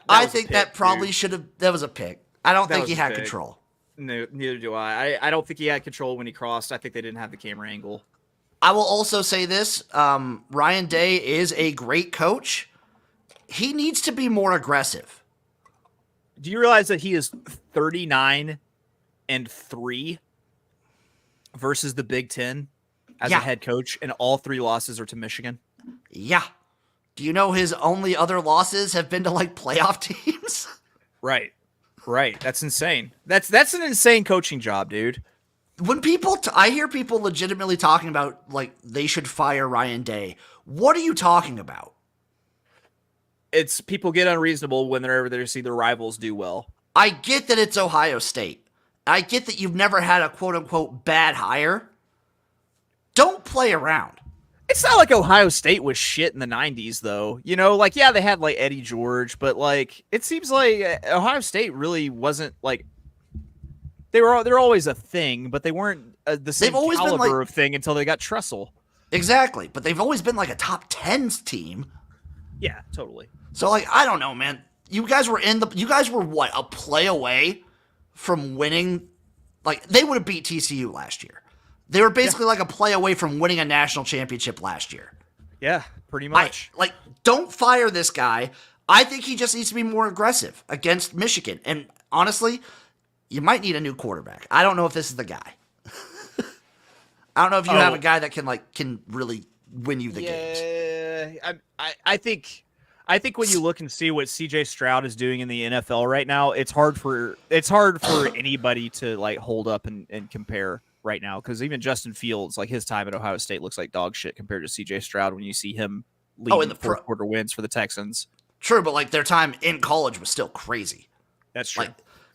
I think that probably should have. That was a pick. I don't think he had control. No, neither do I. I don't think he had control when he crossed. I think they didn't have the camera angle. I will also say this: Ryan Day is a great coach. He needs to be more aggressive. Do you realize that he is 39-3 versus the Big Ten as a head coach, and all 3 losses are to Michigan? Yeah. Do you know his only other losses have been to like playoff teams? Right. That's insane. That's an insane coaching job, dude. When people, I hear people legitimately talking about like they should fire Ryan Day. What are you talking about? It's people get unreasonable whenever they see their rivals do well. I get that it's Ohio State. I get that you've never had a quote unquote bad hire. Don't play around. It's not like Ohio State was shit in the 90s, though. You know, like, yeah, they had, like, Eddie George, but, like, it seems like Ohio State really wasn't, like, they're always a thing, but they weren't the same caliber of thing until they got Tressel. Exactly, but they've always been, like, a top 10s team. Yeah, totally. So, like, I don't know, man. You guys were what, a play away from winning? Like, they would have beat TCU last year. They were basically like a play away from winning a national championship last year. Yeah, pretty much. Don't fire this guy. I think he just needs to be more aggressive against Michigan. And honestly, you might need a new quarterback. I don't know if this is the guy. I don't know if you have a guy that can really win you the games. I think when you look and see what CJ Stroud is doing in the NFL right now, it's hard for anybody to like hold up and compare right now, because even Justin Fields, like his time at Ohio State looks like dog shit compared to CJ Stroud when you see him leading the fourth quarter wins for the Texans. True, but like their time in college was still crazy. That's true.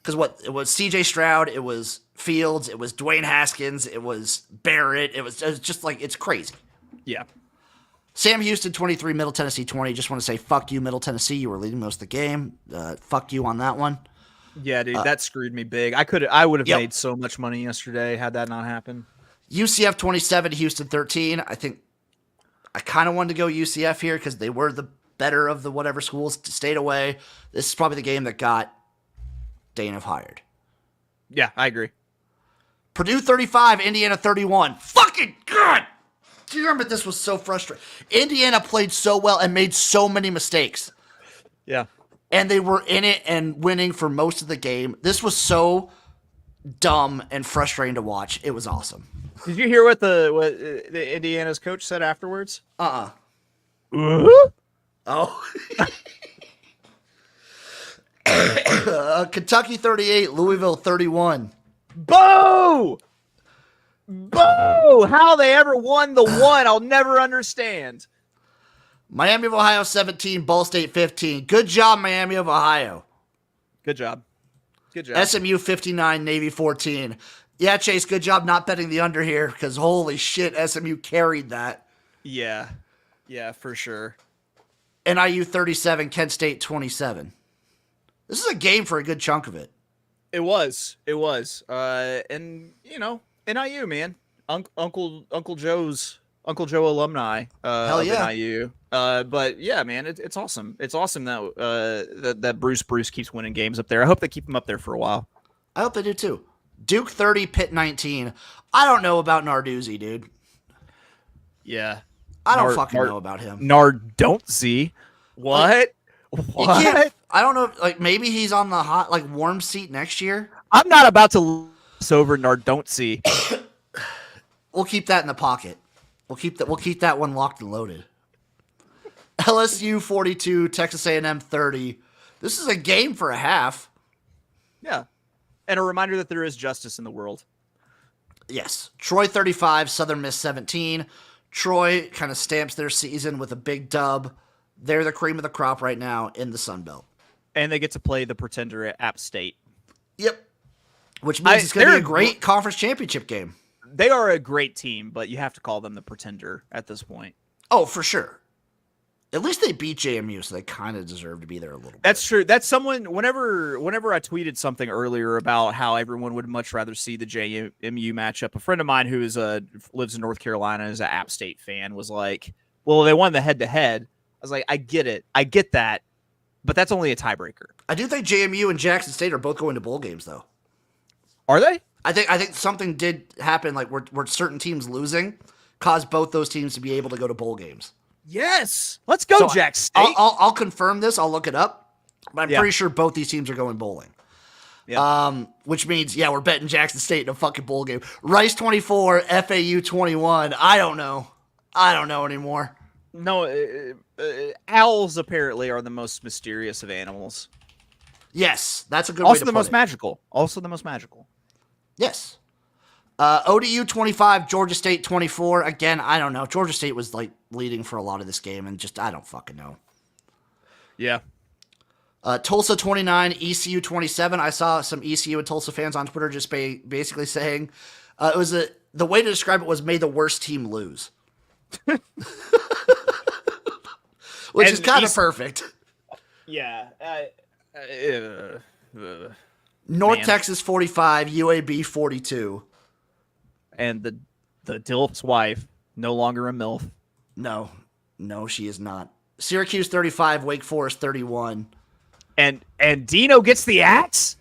Because it was CJ Stroud, it was Fields, it was Dwayne Haskins, it was Barrett, it was just like, it's crazy. Yeah. Sam Houston 23, Middle Tennessee 20. Just want to say fuck you, Middle Tennessee. You were leading most of the game. Fuck you on that one. Yeah, dude, that screwed me big. I would have made so much money yesterday had that not happened. UCF 27, Houston 13. I think I kind of wanted to go UCF here because they were the better of the whatever schools, stayed away. This is probably the game that got Dana fired. Yeah, I agree. Purdue 35, Indiana 31. Fucking God! Damn it, this was so frustrating. Indiana played so well and made so many mistakes. Yeah. And they were in it and winning for most of the game. This was so dumb and frustrating to watch. It was awesome. Did you hear what the Indiana's coach said afterwards? Oh. Kentucky 38, Louisville 31. Boo! Boo! How they ever won the one, I'll never understand. Miami of Ohio 17, Ball State 15. Good job, Miami of Ohio. Good job. Good job. SMU 59, Navy 14. Yeah, Chase, good job not betting the under here because holy shit, SMU carried that. Yeah. Yeah, for sure. NIU 37, Kent State 27. This is a game for a good chunk of it. It was. And, you know, NIU, man. Uncle Joe's Uncle Joe alumni Hell of yeah. NIU. But yeah, man, it's awesome. It's awesome that Bruce keeps winning games up there. I hope they keep him up there for a while. I hope they do too. Duke 30, Pitt 19. I don't know about Narduzzi, dude. Yeah. I don't fucking know about him. Nardon'tsy. What? What? I don't know. Like, maybe he's on the hot, like, warm seat next year. I'm not about to lose over Nardon'tsy. We'll keep that in the pocket. We'll keep that one locked and loaded. LSU 42, Texas A&M 30. This is a game for a half. Yeah. And a reminder that there is justice in the world. Yes. Troy 35, Southern Miss 17. Troy kind of stamps their season with a big dub. They're the cream of the crop right now in the Sun Belt. And they get to play the pretender at App State. Yep. Which means it's going to be a great conference championship game. They are a great team, but you have to call them the pretender at this point. Oh, for sure. At least they beat JMU, so they kind of deserve to be there a little bit. That's true. That's someone, whenever I tweeted something earlier about how everyone would much rather see the JMU matchup, a friend of mine who lives in North Carolina and is an App State fan was like, well, they won the head-to-head. I was like, I get it. I get that. But that's only a tiebreaker. I do think JMU and Jackson State are both going to bowl games, though. Are they? I think something did happen, like where certain teams losing caused both those teams to be able to go to bowl games. Yes. Let's go, Jackson State. I'll confirm this. I'll look it up. But I'm pretty sure both these teams are going bowling. Yeah. Which means, we're betting Jackson State in a fucking bowl game. Rice 24, FAU 21. I don't know anymore. No, owls apparently are the most mysterious of animals. Yes, that's a good way to put it. Also the most magical. Yes. ODU 25, Georgia State 24. Again, I don't know. Georgia State was like leading for a lot of this game, and just I don't fucking know. Yeah. Tulsa 29, ECU 27. I saw some ECU and Tulsa fans on Twitter just basically saying the way to describe it was may the worst team lose. Which is kind of perfect. Yeah. North Texas 45, UAB 42. And the DILF's wife, no longer a MILF. No, she is not. Syracuse 35, Wake Forest 31. And Dino gets the axe?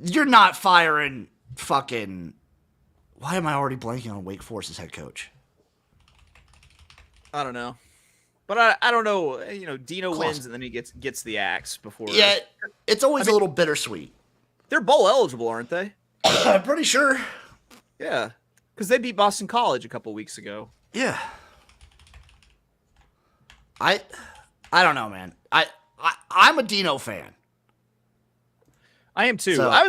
You're not firing fucking... Why am I already blanking on Wake Forest's head coach? I don't know. But I don't know. Dino Close. wins and then he gets the axe before. Yeah, it's always a little bittersweet. They're bowl eligible, aren't they? I'm pretty sure. Yeah, because they beat Boston College a couple weeks ago. Yeah. I don't know, man. I'm a Dino fan. I am too. So, I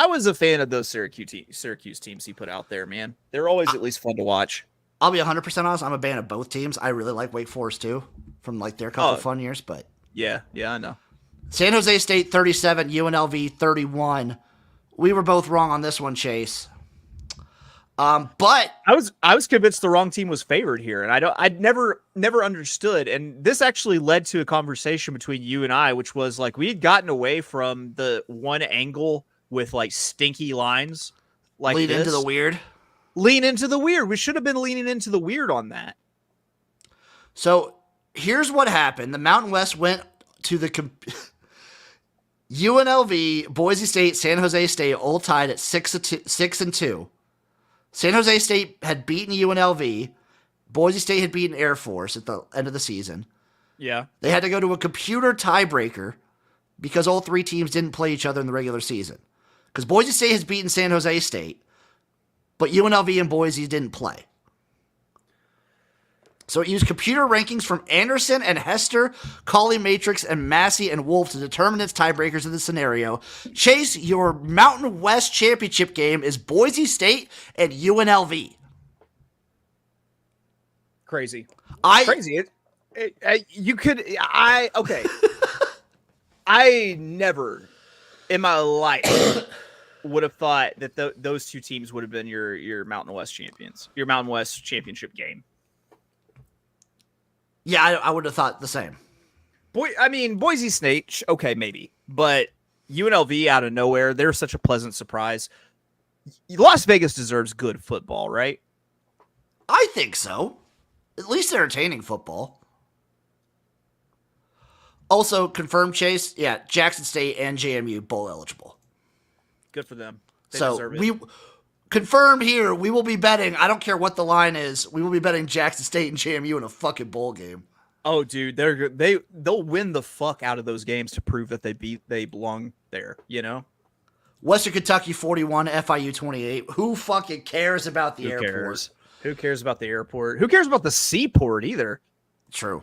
was a fan of those Syracuse teams he put out there, man. They're always at least fun to watch. I'll be 100% honest. I'm a fan of both teams. I really like Wake Forest too, from like their couple fun years. But yeah, I know. San Jose State 37, UNLV 31. We were both wrong on this one, Chase. But I was convinced the wrong team was favored here, and I'd never understood. And this actually led to a conversation between you and I, which was like we had gotten away from the one angle with like stinky lines, like lean into the weird. Lean into the weird. We should have been leaning into the weird on that. So here's what happened: the Mountain West went to the UNLV, Boise State, San Jose State, all tied at 6-2. San Jose State had beaten UNLV. Boise State had beaten Air Force at the end of the season. Yeah. They had to go to a computer tiebreaker because all three teams didn't play each other in the regular season. Because Boise State has beaten San Jose State, but UNLV and Boise didn't play. So it used computer rankings from Anderson and Hester, Colley Matrix, and Massey and Wolf to determine its tiebreakers in the scenario. Chase, your Mountain West championship game is Boise State and UNLV. Crazy. Okay. I never in my life would have thought that those two teams would have been your Mountain West champions, your Mountain West championship game. Yeah, I would have thought the same. Boise State, okay, maybe. But UNLV out of nowhere, they're such a pleasant surprise. Las Vegas deserves good football, right? I think so. At least entertaining football. Also, confirmed, Chase. Yeah, Jackson State and JMU bowl eligible. Good for them. They So deserve it. we confirmed here. We will be betting. I don't care what the line is. We will be betting Jackson State and JMU in a fucking bowl game. Oh, dude, they'll win the fuck out of those games to prove that they belong there. You know. Western Kentucky 41, FIU 28. Who fucking cares about the airport? Cares? Who cares about the airport? Who cares about the seaport either? True.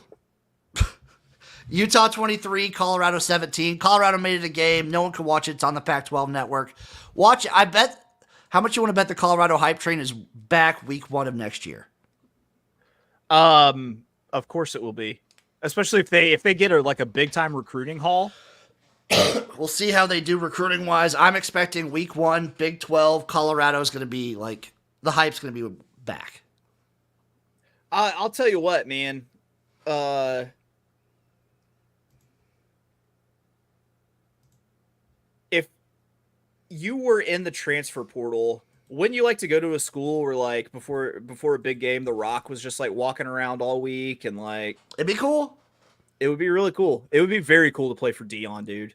Utah 23, Colorado 17. Colorado made it a game. No one can watch it. It's on the Pac-12 network. Watch it. I bet. How much you want to bet the Colorado hype train is back week 1 of next year? Of course it will be, especially if they get a big time recruiting haul. We'll see how they do recruiting wise. I'm expecting week 1, Big 12. Colorado is going to be the hype's going to be back. I'll tell you what, man. If you were in the transfer portal, wouldn't you like to go to a school where before a big game, The Rock was just walking around all week and it'd be cool. It would be really cool. It would be very cool to play for Dion, dude.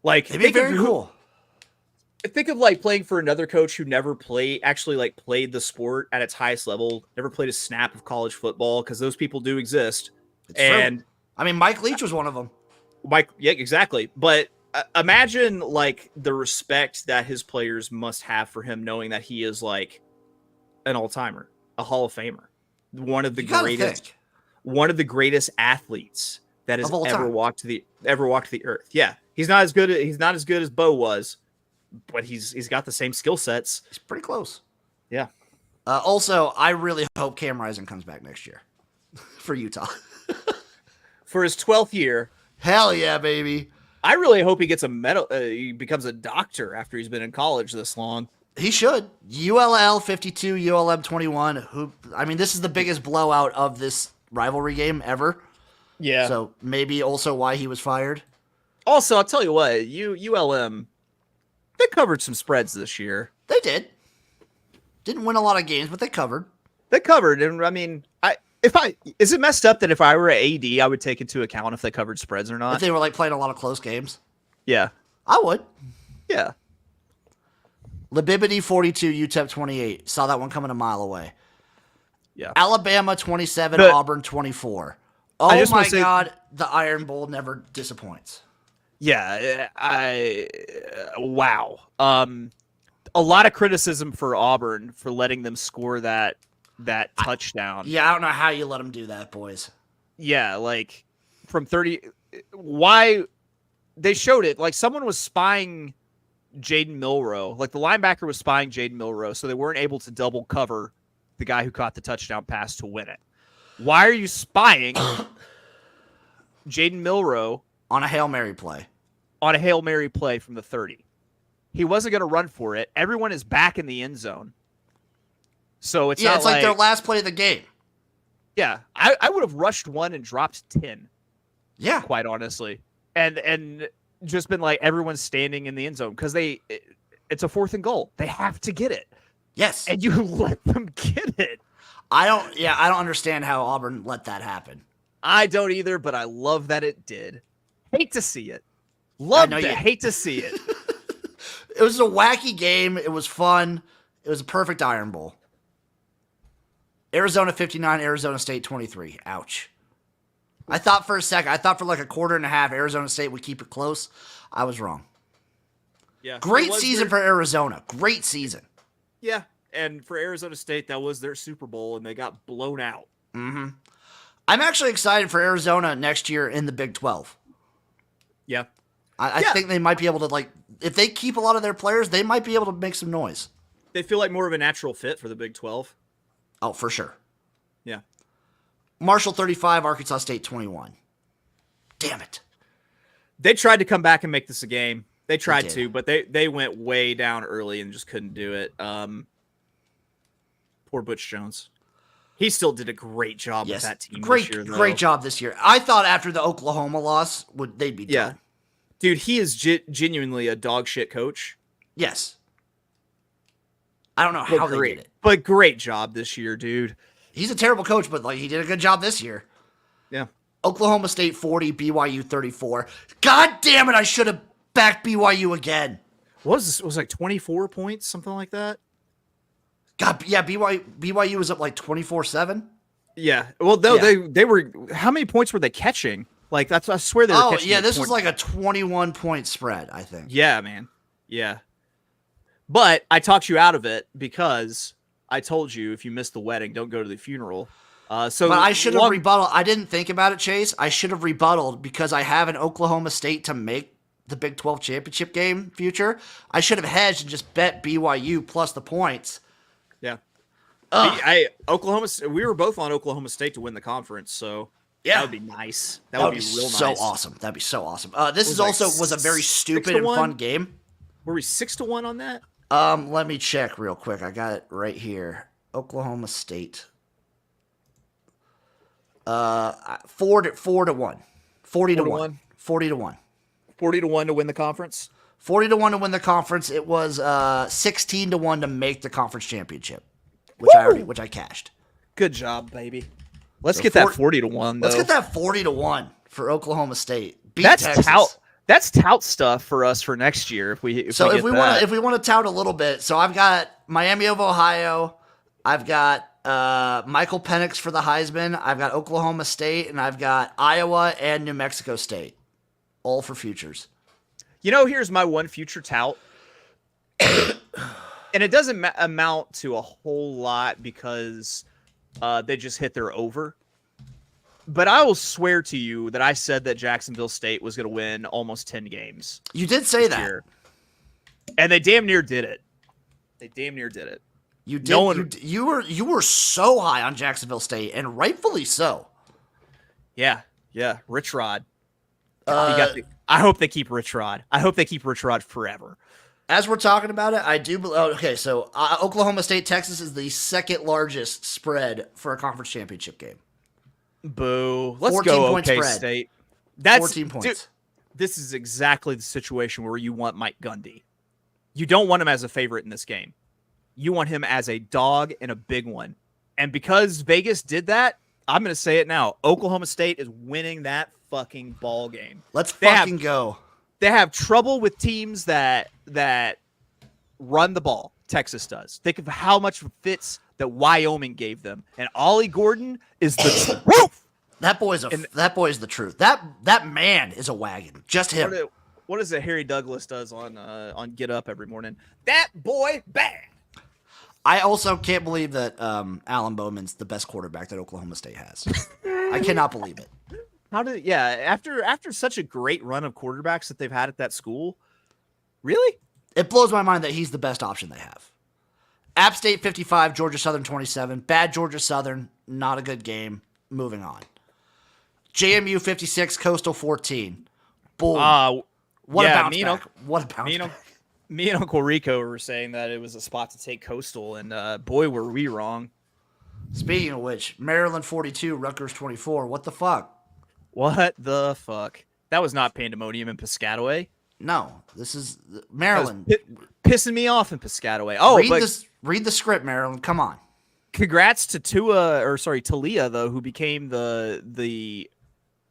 It'd be very cool. Think of playing for another coach who never played the sport at its highest level, never played a snap of college football, because those people do exist. It's true. I mean, Mike Leach was one of them. Yeah, exactly. But imagine the respect that his players must have for him, knowing that he is an all-timer, a Hall of Famer, one of the greatest athletes that has ever walked the earth. Yeah, he's not as good as Bo was, but he's got the same skill sets. He's pretty close. Yeah. Also, I really hope Cam Rising comes back next year for Utah. For his 12th year. Hell yeah, baby. I really hope he gets a medal. He becomes a doctor after he's been in college this long. He should. ULL 52, ULM 21. This is the biggest blowout of this rivalry game ever. Yeah. So maybe also why he was fired. Also, I'll tell you what, ULM, they covered some spreads this year. They did. Didn't win a lot of games, but they covered. And is it messed up that if I were at AD, I would take into account if they covered spreads or not? If they were playing a lot of close games? Yeah. I would. Yeah. Libibity 42, UTEP 28. Saw that one coming a mile away. Yeah. Alabama 27, Auburn 24. Oh my God, the Iron Bowl never disappoints. Yeah, wow. A lot of criticism for Auburn for letting them score that touchdown. Yeah, I don't know how you let them do that, boys. Yeah, from 30, why they showed it someone was spying Jaden Milroe. The linebacker was spying Jaden Milroe, so they weren't able to double cover the guy who caught the touchdown pass to win it. Why are you spying Jaden Milroe on a Hail Mary play? On a Hail Mary play from the 30. He wasn't going to run for it. Everyone is back in the end zone. So it's not it's like their last play of the game. Yeah, I would have rushed one and dropped 10. Yeah. Quite honestly. And just been everyone's standing in the end zone because it's a 4th and goal. They have to get it. Yes. And you let them get it. I don't understand how Auburn let that happen. I don't either, but I love that it did. Hate to see it. Hate to see it. It was a wacky game. It was fun. It was a perfect Iron Bowl. Arizona 59, Arizona State 23. Ouch. I thought for a second, for a quarter and a half, Arizona State would keep it close. I was wrong. Yeah. Great season for Arizona. Great season. Yeah. And for Arizona State, that was their Super Bowl, and they got blown out. Mm-hmm. I'm actually excited for Arizona next year in the Big 12. Yeah. I think they might be able to, if they keep a lot of their players, they might be able to make some noise. They feel like more of a natural fit for the Big 12. Oh, for sure. Yeah. Marshall 35, Arkansas State 21. Damn it. They tried to come back and make this a game. They tried to, but they went way down early and just couldn't do it. Poor Butch Jones. He still did a great job with that team this year, though. Great job this year. I thought after the Oklahoma loss, they'd be done. Yeah. Dude, he is genuinely a dog shit coach. Yes. I don't know how they did it. But great job this year, dude. He's a terrible coach, but like he did a good job this year. Yeah. Oklahoma State 40, BYU 34. God damn it, I should have backed BYU again. What was this? It was like 24 points, something like that? God, yeah, BYU was up like 24-7. Yeah. Well, no, they were. How many points were they catching? Like I swear they were catching. Oh, yeah, this was like a 21-point spread, I think. Yeah, man. Yeah. But I talked you out of it because I told you if you missed the wedding, don't go to the funeral. But I should have rebutted. I didn't think about it, Chase. I should have rebutted because I have an Oklahoma State to make the Big 12 championship game future. I should have hedged and just bet BYU plus the points. Yeah. We were both on Oklahoma State to win the conference, so that would be nice. That would be real nice. So awesome. That'd be so awesome. This is also was a very stupid and fun game. Were we 6-1 on that? Let me check real quick. I got it right here. Oklahoma State. 4-1. 40-1. 40-1. 40-1 to win the conference. 40-1 to win the conference. It was 16-1 to make the conference championship, which I cashed. Good job, baby. Let's get that 40-1. Let's get that 40-1 for Oklahoma State. Beat Texas. Tout. That's tout stuff for us for next year. If we want to tout a little bit, so I've got Miami of Ohio. I've got Michael Penix for the Heisman. I've got Oklahoma State, and I've got Iowa and New Mexico State, all for futures. Here's my one future tout. And it doesn't amount to a whole lot because they just hit their over. But I will swear to you that I said that Jacksonville State was going to win almost 10 games. You did say that. Year. And they damn near did it. You did. You were so high on Jacksonville State, and rightfully so. Yeah. Rich Rod. I hope they keep Rich Rod. I hope they keep Rich Rod forever. As we're talking about it, I do. Okay, so Oklahoma State, Texas is the second largest spread for a conference championship game. Boo. Let's go, OK spread. State. That's 14 points. Dude, this is exactly the situation where you want Mike Gundy. You don't want him as a favorite in this game. You want him as a dog and a big one. And because Vegas did that, I'm going to say it now. Oklahoma State is winning that fucking ball game. Let's go. They have trouble with teams that run the ball. Texas does. Think of how much fits that Wyoming gave them. And Ollie Gordon is the truth. That boy's the truth. That man is a wagon. Just him. What is it Harry Douglas does on Get Up every morning? That boy bad. I also can't believe that Alan Bowman's the best quarterback that Oklahoma State has. I cannot believe it. After such a great run of quarterbacks that they've had at that school, really? It blows my mind that he's the best option they have. App State 55, Georgia Southern 27. Bad Georgia Southern, not a good game. Moving on. JMU 56, Coastal 14. Boom. What a bounce back. What a bounce back. Me and Uncle Rico were saying that it was a spot to take Coastal, and boy, were we wrong. Speaking of which, Maryland 42, Rutgers 24. What the fuck? What the fuck? That was not Pandemonium in Piscataway. No, this is Maryland. Pissing me off in Piscataway. Oh, read the script, Maryland. Come on. Congrats to Talia, though, who became the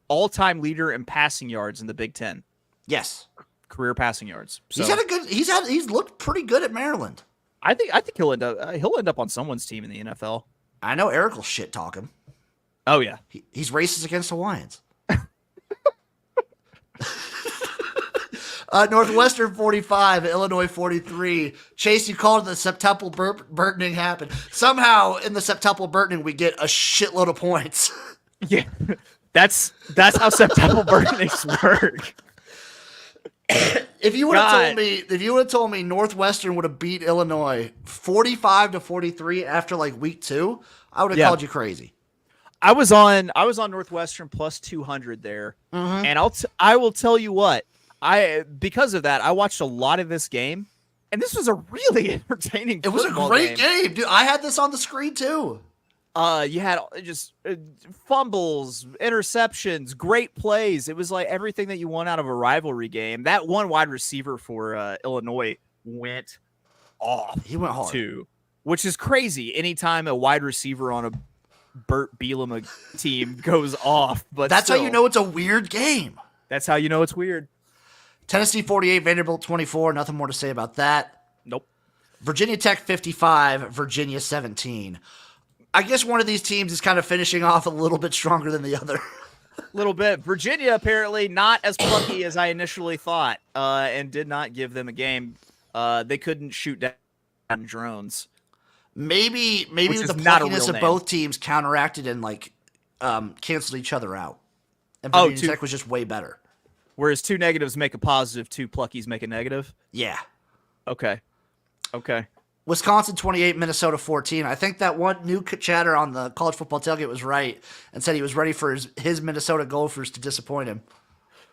all-time leader in passing yards in the Big Ten. Yes. Career passing yards. So, he's looked pretty good at Maryland. I think he'll end up on someone's team in the NFL. I know Eric will shit talk him. Oh yeah. He's racist against Hawaiians. Northwestern 45, Illinois 43. Chase, you called the septuple burdening happen. Somehow in the septuple burdening we get a shitload of points. Yeah. That's how septuple burdenings work. If you would have told me Northwestern would have beat Illinois 45-43 after like week 2, I would have called you crazy. I was on Northwestern plus 200 there, and I will tell you what, because of that I watched a lot of this game, and this was a really entertaining. It was a great game, dude. I had this on the screen too. You had just fumbles, interceptions, great plays. It was like everything that you want out of a rivalry game. That one wide receiver for Illinois went off. He went hard too. which is crazy. Anytime a wide receiver on a Burt Bielema team goes off, but that's how you know it's a weird game. That's how you know it's weird. Tennessee 48, Vanderbilt 24. Nothing more to say about that. Nope. Virginia Tech 55, Virginia 17. I guess one of these teams is kind of finishing off a little bit stronger than the other. Little bit. Virginia apparently not as plucky as I initially thought, and did not give them a game. They couldn't shoot down drones. Maybe the pluckiness of both teams counteracted and canceled each other out. And Virginia Tech was just way better. Whereas 2 negatives make a positive, 2 pluckies make a negative? Yeah. Okay. Wisconsin 28, Minnesota 14. I think that one new chatter on the college football tailgate was right and said he was ready for his Minnesota Gophers to disappoint him.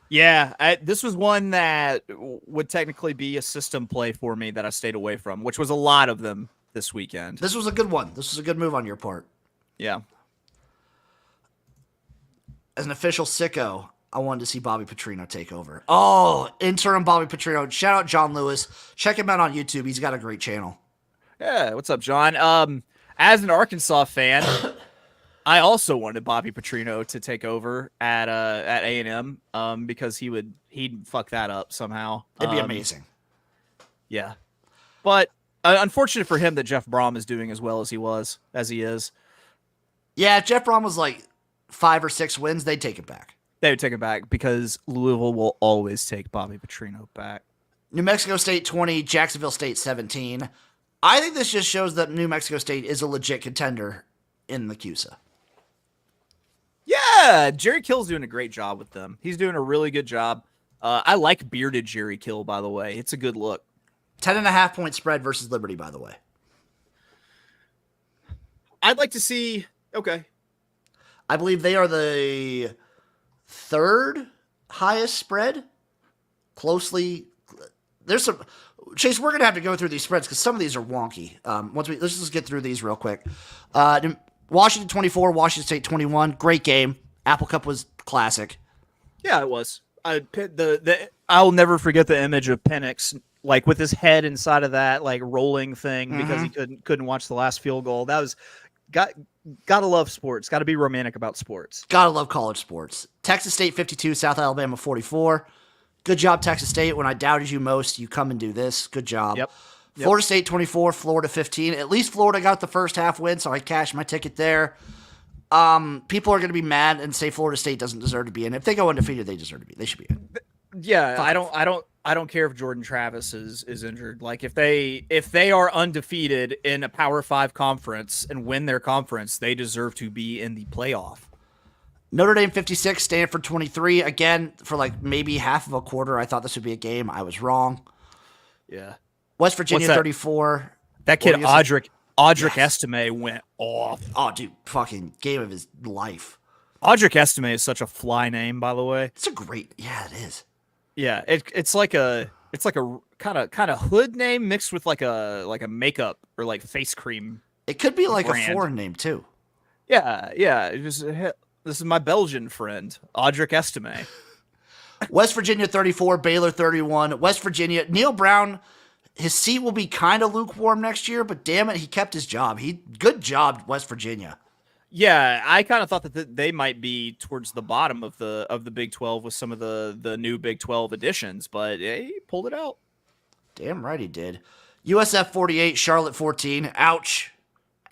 Yeah, this was one that would technically be a system play for me that I stayed away from, which was a lot of them this weekend. This was a good one. This was a good move on your part. Yeah. As an official sicko, I wanted to see Bobby Petrino take over. Oh, interim Bobby Petrino. Shout out John Lewis. Check him out on YouTube. He's got a great channel. Yeah, what's up, John? As an Arkansas fan, I also wanted Bobby Petrino to take over at A&M because he'd fuck that up somehow. It'd be amazing. Yeah. But unfortunate for him that Jeff Brom is doing as well as he is. Yeah, if Jeff Brom was 5 or 6 wins, they'd take it back. They would take it back because Louisville will always take Bobby Petrino back. New Mexico State 20, Jacksonville State 17. I think this just shows that New Mexico State is a legit contender in the CUSA. Yeah, Jerry Kill's doing a great job with them. He's doing a really good job. I like bearded Jerry Kill, by the way. It's a good look. 10.5 point spread versus Liberty, by the way. I'd like to see... Okay. I believe they are the 3rd highest spread. Closely... There's some... Chase, we're going to have to go through these spreads because some of these are wonky. Let's just get through these real quick. Washington 24, Washington State 21. Great game. Apple Cup was classic. Yeah, it was. I'll never forget the image of Penix, with his head inside of that rolling thing because he couldn't watch the last field goal. That was gotta love sports. Got to be romantic about sports. Gotta love college sports. Texas State 52, South Alabama 44. Good job, Texas State. When I doubted you most, you come and do this. Good job. Yep. Florida State 24, Florida 15. At least Florida got the first half win, so I cashed my ticket there. People are going to be mad and say Florida State doesn't deserve to be in. If they go undefeated, they deserve to be. They should be in. Yeah, 5. I don't care if Jordan Travis is injured. If they are undefeated in a Power 5 conference and win their conference, they deserve to be in the playoff. Notre Dame 56, Stanford 23. Again, for maybe half of a quarter, I thought this would be a game. I was wrong. Yeah. West Virginia 34. That kid Audric Estime went off. Oh, dude, fucking game of his life. Audric Estime is such a fly name, by the way. It's a great, yeah, it is. Yeah, it's like a kind of hood name mixed with like a makeup or face cream. It could be brand. a foreign name too. Yeah. This is my Belgian friend, Audric Estime. West Virginia 34, Baylor 31. West Virginia, Neil Brown, his seat will be kind of lukewarm next year, but damn it, he kept his job. Good job, West Virginia. Yeah, I kind of thought that they might be towards the bottom of the Big 12 with some of the new Big 12 additions, but he pulled it out. Damn right he did. USF 48, Charlotte 14. Ouch,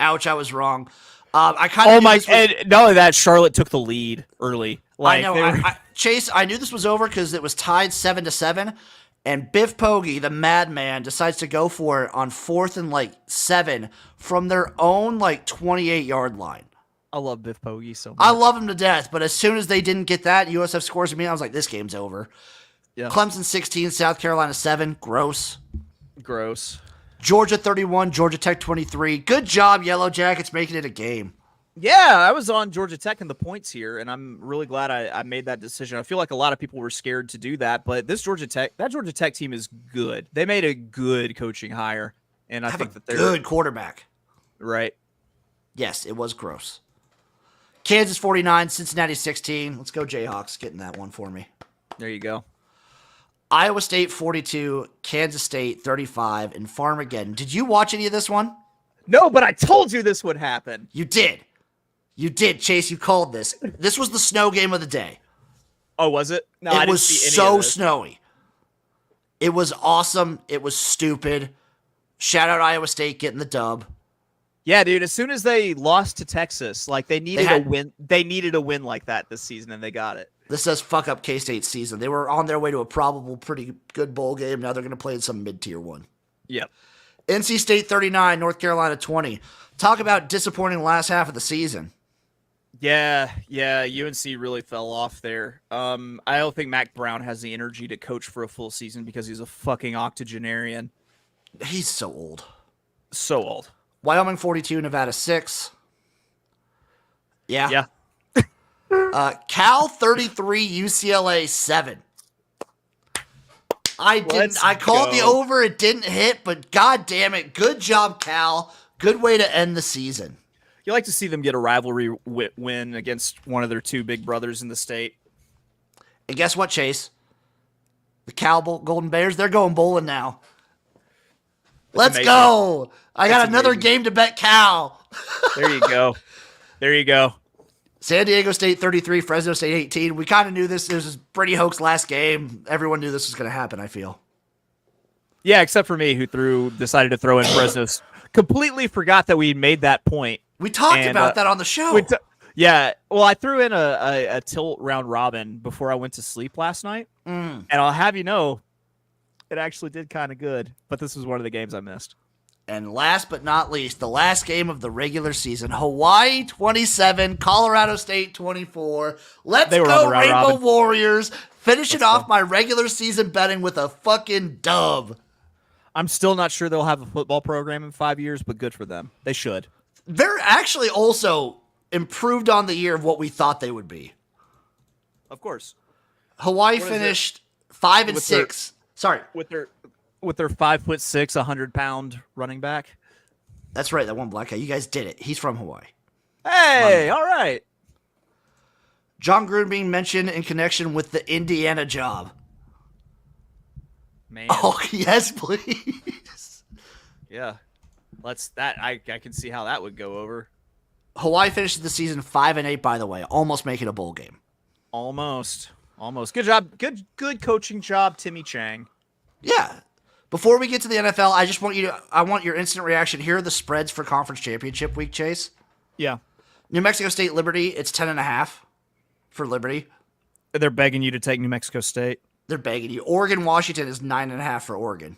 I was wrong. I kind of and not only that, Charlotte took the lead early. I know, Chase. I knew this was over because it was tied 7-7, and Biff Poggi, the madman, decides to go for it on 4th and 7 from their own 28-yard line. I love Biff Poggi so much. I love him to death, but as soon as they didn't get that, USF scores me. I was like, this game's over. Yeah. Clemson 16, South Carolina 7. Gross. Georgia 31, Georgia Tech 23. Good job, Yellow Jackets, making it a game. Yeah, I was on Georgia Tech in the points here, and I'm really glad I made that decision. I feel like a lot of people were scared to do that, but that Georgia Tech team is good. They made a good coaching hire, and I think that they're good quarterback. Right. Yes, it was gross. Kansas 49, Cincinnati 16. Let's go Jayhawks, getting that one for me. There you go. Iowa State 42, Kansas State 35, and Farmageddon. Did you watch any of this one? No, but I told you this would happen. You did. You did, Chase. You called this. This was the snow game of the day. Oh, was it? No, It I didn't was see any so of this. snowy. It was awesome. It was stupid. Shout out Iowa State getting the dub. Yeah, dude. As soon as they lost to Texas, like they needed a win. They needed a win like that this season, and they got it. This does fuck up K-State's season. They were on their way to a probable pretty good bowl game. Now they're going to play in some mid-tier one. Yep. NC State 39, North Carolina 20. Talk about disappointing last half of the season. Yeah. UNC really fell off there. I don't think Mac Brown has the energy to coach for a full season because he's a fucking octogenarian. He's so old. So old. Wyoming 42, Nevada 6. Yeah. Cal 33, UCLA 7. I called the over, it didn't hit, but god damn it, good job, Cal. Good way to end the season. You like to see them get a rivalry win against one of their two big brothers in the state. And guess what, Chase? The Cal Golden Bears, they're going bowling now. Let's go. I got another game to bet Cal. There you go. There you go. San Diego State 33, Fresno State 18. We kind of knew this. This was Brady Hoke's last game. Everyone knew this was going to happen, I feel. Yeah, except for me, who decided to throw in Fresno's. Completely forgot that we made that point. We talked about that on the show. Yeah, well, I threw in a tilt round robin before I went to sleep last night. And I'll have you know, it actually did kind of good. But this was one of the games I missed. And last but not least, the last game of the regular season, Hawaii 27, Colorado State 24. Let's go, Rainbow Warriors. Finishing off my regular season betting with a fucking dub. I'm still not sure they'll have a football program in 5 years, but good for them. They should. They're actually also improved on the year of what we thought they would be. Of course. Hawaii finished 5-6. Sorry. With their 5'6", 100-pound running back. That's right. That one black guy. You guys did it. He's from Hawaii. Hey, all right. John Gruden being mentioned in connection with the Indiana job. Man. Oh, yes, please. Yeah. I can see how that would go over. Hawaii finishes the season 5-8, by the way, almost making a bowl game. Almost. Good job. Good coaching job, Timmy Chang. Yeah. Before we get to the NFL, I want your instant reaction. Here are the spreads for conference championship week, Chase. Yeah. New Mexico State Liberty, it's 10.5 for Liberty. They're begging you to take New Mexico State. They're begging you. Oregon Washington is 9.5 for Oregon.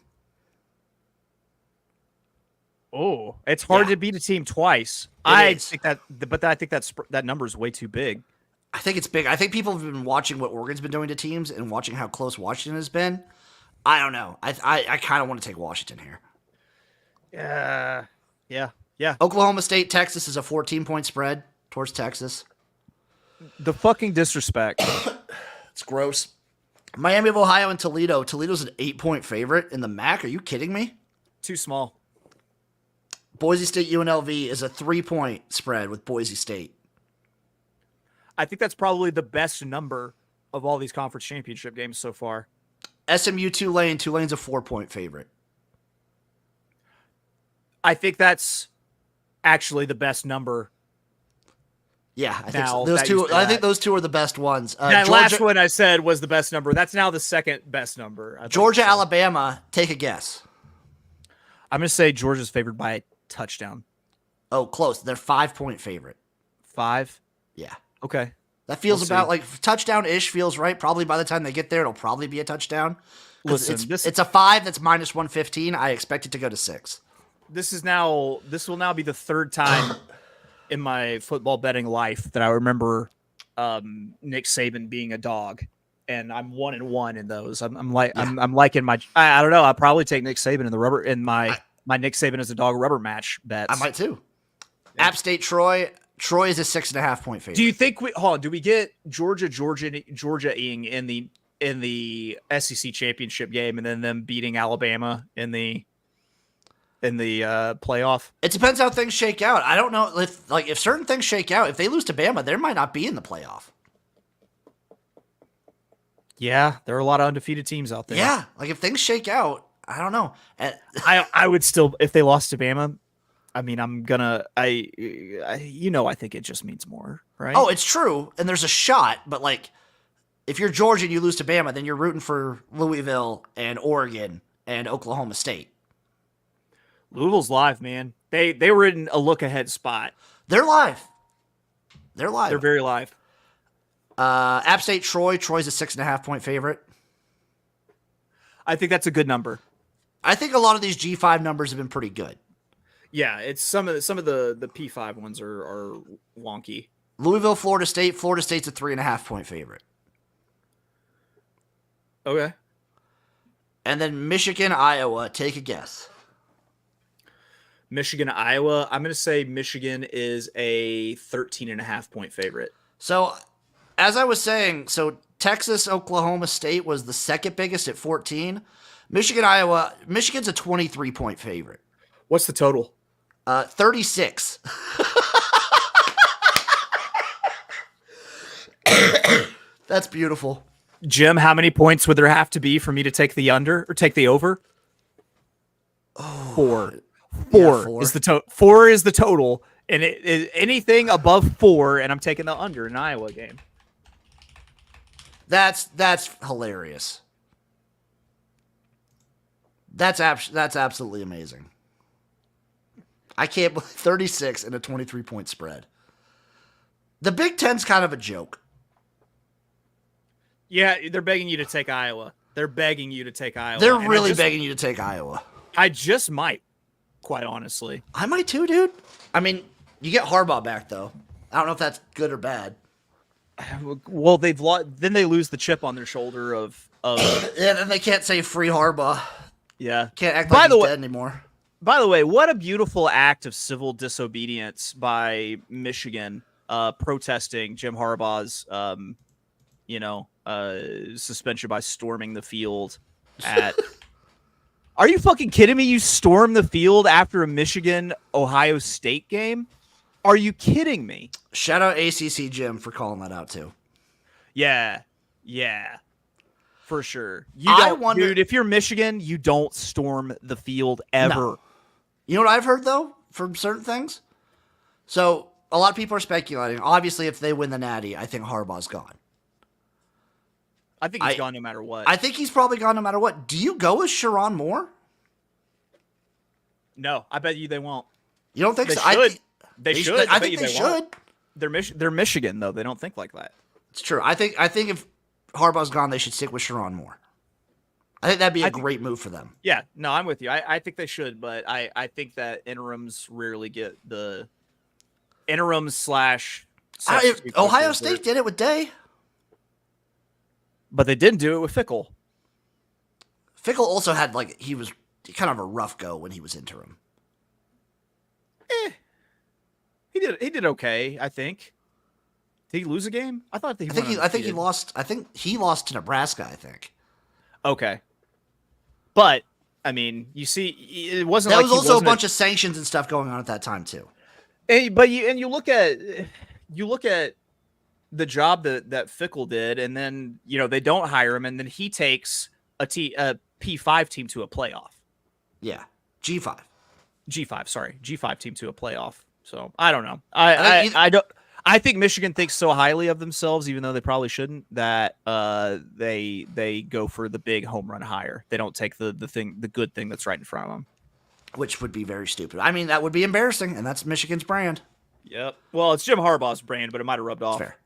Oh, it's hard to beat a team twice. I think that number is way too big. I think it's big. I think people have been watching what Oregon's been doing to teams and watching how close Washington has been. I don't know. I kind of want to take Washington here. Yeah. Oklahoma State, Texas is a 14-point spread towards Texas. The fucking disrespect. It's gross. Miami of Ohio and Toledo. Toledo's an 8-point favorite in the MAC. Are you kidding me? Too small. Boise State UNLV is a 3-point spread with Boise State. I think that's probably the best number of all these conference championship games so far. SMU Tulane. Tulane's a 4-point favorite. I think that's actually the best number. Yeah, I think so. Those two. I think those two are the best ones. That last one I said was the best number. That's now the second best number. Georgia, Alabama. Take a guess. I'm going to say Georgia's favored by a touchdown. Oh, close. They're 5-point favorite. 5? Yeah. Okay. That feels about like touchdown-ish feels right. Probably by the time they get there, it'll probably be a touchdown. Listen, it's a 5 that's minus 115. I expect it to go to 6. This will now be the third time in my football betting life that I remember Nick Saban being a dog, and I'm 1-1 in those. I'm liking my. I don't know. I'll probably take Nick Saban in my Nick Saban as a dog rubber match bets. I might too. Yeah. App State Troy. Troy is a 6.5-point favorite. Do you think do we get Georgia-ing in the SEC championship game and then them beating Alabama in the playoff? It depends how things shake out. I don't know if certain things shake out. If they lose to Bama, they might not be in the playoff. Yeah, there are a lot of undefeated teams out there. Yeah, like if things shake out, I don't know. I would still, if they lost to Bama, I mean, I think it just means more, right? Oh, it's true, and there's a shot, but like, if you're Georgia and you lose to Bama, then you're rooting for Louisville and Oregon and Oklahoma State. Louisville's live, man. They were in a look ahead spot. They're live. They're live. They're very live. App State Troy. Troy's a 6.5-point favorite. I think that's a good number. I think a lot of these G5 numbers have been pretty good. Yeah, it's some of the P5 ones are wonky. Louisville, Florida State. Florida State's a 3.5-point favorite. Okay. And then Michigan, Iowa. Take a guess. Michigan, Iowa. I'm going to say Michigan is a 13.5-point favorite. So, as I was saying, Texas, Oklahoma State was the second biggest at 14. Michigan, Iowa. Michigan's a 23-point favorite. What's the total? 36. That's beautiful. Jim, how many points would there have to be for me to take the under or take the over? Oh, 4. Yeah, 4 is the total. 4 is the total, and anything above 4, and I'm taking the under in an Iowa game. That's hilarious. That's absolutely amazing. I can't believe 36 in a 23-point spread. The Big Ten's kind of a joke. Yeah, they're begging you to take Iowa. They're really begging you to take Iowa. I just might, quite honestly. I might too, dude. I mean, you get Harbaugh back, though. I don't know if that's good or bad. Well, then they lose the chip on their shoulder of Yeah, and they can't say free Harbaugh. Yeah. Can't act like he's dead anymore. By the way, what a beautiful act of civil disobedience by Michigan protesting Jim Harbaugh's suspension by storming the field at Are you fucking kidding me? You stormed the field after a Michigan-Ohio State game? Are you kidding me? Shout out ACC Jim for calling that out too. Yeah. For sure. Dude, if you're Michigan, you don't storm the field ever. No. You know what I've heard, though, from certain things? So, a lot of people are speculating. Obviously, if they win the Natty, I think Harbaugh's gone. I think he's gone no matter what. I think he's probably gone no matter what. Do you go with Sharon Moore? No, I bet you they won't. You don't think they so? Should. They should. I think they should. They're Michigan, though. They don't think like that. It's true. I think if Harbaugh's gone, they should stick with Sharon Moore. I think that'd be a great move for them. Yeah, no, I'm with you. I think they should, but I think that interims rarely get the interims / Ohio State did it with Day. But they didn't do it with Fickle. Fickle also had, he was kind of a rough go when he was interim. He did okay, I think. Did he lose a game? I thought that I think he lost. I think he lost to Nebraska, I think. Okay. But, I mean, you see, it wasn't that was also a bunch of sanctions and stuff going on at that time, too. You look at the job that Fickle did, and then they don't hire him, and then he takes a P5 team to a playoff. Yeah, G5 team to a playoff. So I don't know. I think Michigan thinks so highly of themselves, even though they probably shouldn't, that they go for the big home run hire. They don't take the good thing that's right in front of them, which would be very stupid. I mean, that would be embarrassing, and that's Michigan's brand. Yep. Well, it's Jim Harbaugh's brand, but it might have rubbed off. Fair.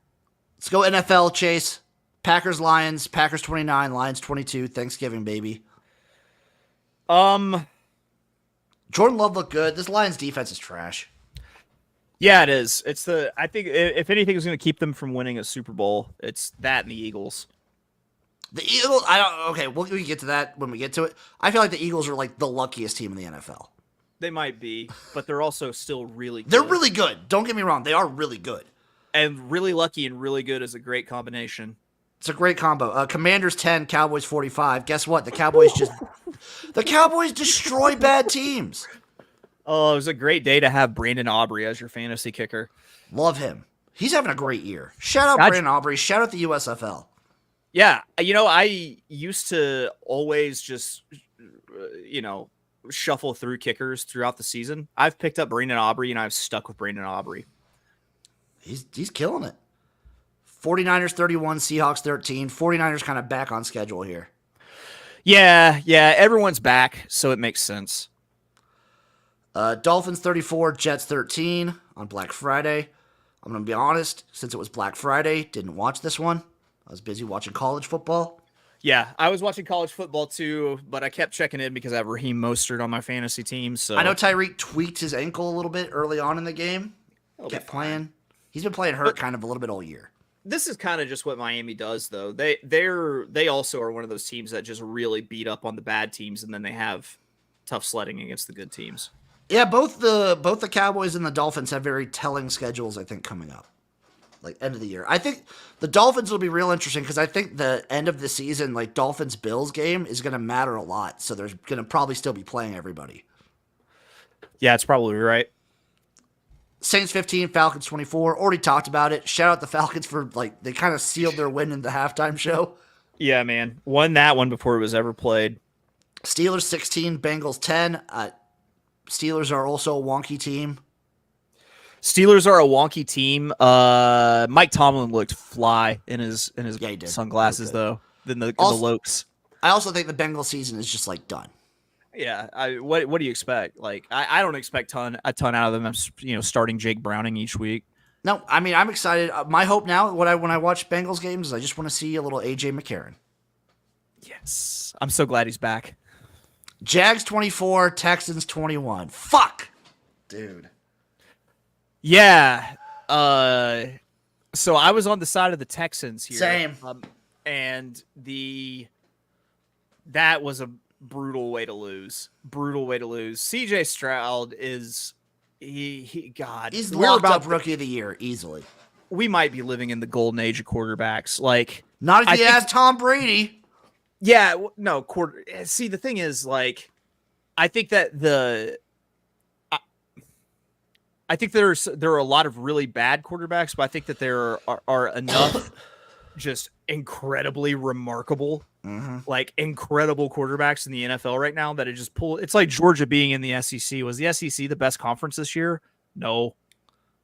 Let's go NFL, Chase. Packers, Lions. Packers 29, Lions 22. Thanksgiving, baby. Jordan Love looked good. This Lions defense is trash. Yeah, it is. I think if anything is going to keep them from winning a Super Bowl, it's that and the Eagles. The Eagles, we can get to that when we get to it. I feel like the Eagles are the luckiest team in the NFL. They might be, but they're also still really good. They're really good. Don't get me wrong. They are really good. And really lucky and really good is a great combination. It's a great combo. Commanders 10, Cowboys 45. Guess what? The Cowboys destroy bad teams. Oh, it was a great day to have Brandon Aubrey as your fantasy kicker. Love him. He's having a great year. Shout out Brandon Aubrey. Shout out the USFL. Yeah. I used to always just, shuffle through kickers throughout the season, I've picked up Brandon Aubrey, and I've stuck with Brandon Aubrey. He's killing it. 49ers 31, Seahawks 13. 49ers kind of back on schedule here. Yeah, everyone's back, so it makes sense. Dolphins 34, Jets 13 on Black Friday. I'm going to be honest, since it was Black Friday, didn't watch this one. I was busy watching college football. Yeah, I was watching college football too, but I kept checking in because I have Raheem Mostert on my fantasy team. So I know Tyreek tweaked his ankle a little bit early on in the game. Kept playing. He's been playing hurt kind of a little bit all year. This is kind of just what Miami does, though. They also are one of those teams that just really beat up on the bad teams, and then they have tough sledding against the good teams. Yeah, both the Cowboys and the Dolphins have very telling schedules, I think, coming up. Like, end of the year. I think the Dolphins will be real interesting because I think the end of the season, like, Dolphins-Bills game is going to matter a lot. So they're going to probably still be playing everybody. Yeah, it's probably right. Saints 15, Falcons 24. Already talked about it. Shout out the Falcons for, like, they kind of sealed their win in the halftime show. Yeah, man. Won that one before it was ever played. Steelers 16, Bengals 10. Steelers are also a wonky team. Steelers are a wonky team. Mike Tomlin looked fly in his sunglasses, though, than the Lokes. I also think the Bengals season is just, like, done. Yeah, what do you expect? Like, I don't expect a ton out of them. I'm starting Jake Browning each week. No, I mean, I'm excited. My hope now, when I watch Bengals games, is I just want to see a little AJ McCarron. Yes, I'm so glad he's back. Jags 24, Texans 21. Fuck, dude. Yeah. So I was on the side of the Texans here. Same. And that was a brutal way to lose. CJ Stroud is he's locked up rookie of the year easily. We might be living in the golden age of quarterbacks. Like, not if he has Tom Brady. Yeah, no, see, the thing is, like, I think that I think there are a lot of really bad quarterbacks, but I think that there are enough just incredibly remarkable, like, incredible quarterbacks in the NFL right now that it just it's like Georgia being in the SEC. Was the SEC the best conference this year? No,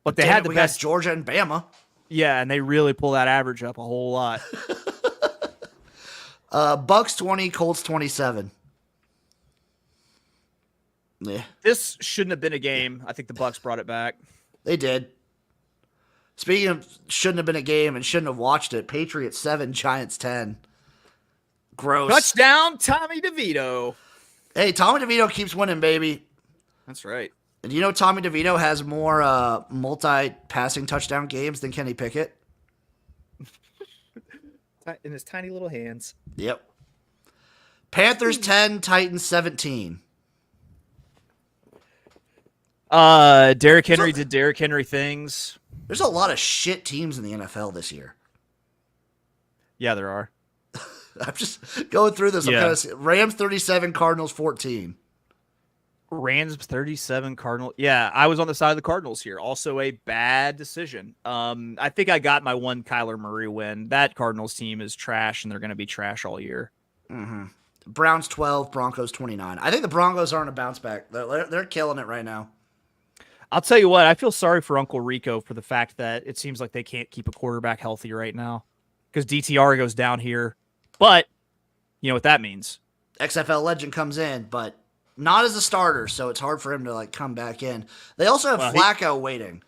but they had the best. Georgia and Bama. Yeah, and they really pull that average up a whole lot. Bucks 20, Colts 27. Yeah. This shouldn't have been a game. I think the Bucks brought it back. They did. Speaking of shouldn't have been a game and shouldn't have watched it, Patriots 7, Giants 10. Gross. Touchdown, Tommy DeVito. Hey, Tommy DeVito keeps winning, baby. That's right. And you know Tommy DeVito has more multi-passing touchdown games than Kenny Pickett? In his tiny little hands. Yep. Panthers 10, Titans 17. Derrick Henry did Derrick Henry things. There's a lot of shit teams in the NFL this year. Yeah, there are. I'm just going through this. Yeah. Rams 37, Cardinals 14. Rams 37, Cardinals. Yeah, I was on the side of the Cardinals here. Also a bad decision. I think I got my one Kyler Murray win. That Cardinals team is trash, and they're going to be trash all year. Mm-hmm. Browns 12, Broncos 29. I think the Broncos aren't a bounce back. They're killing it right now. I'll tell you what, I feel sorry for Uncle Rico for the fact that it seems like they can't keep a quarterback healthy right now because DTR goes down here. But you know what that means. XFL legend comes in, but not as a starter, so it's hard for him to come back in. They also have Flacco waiting.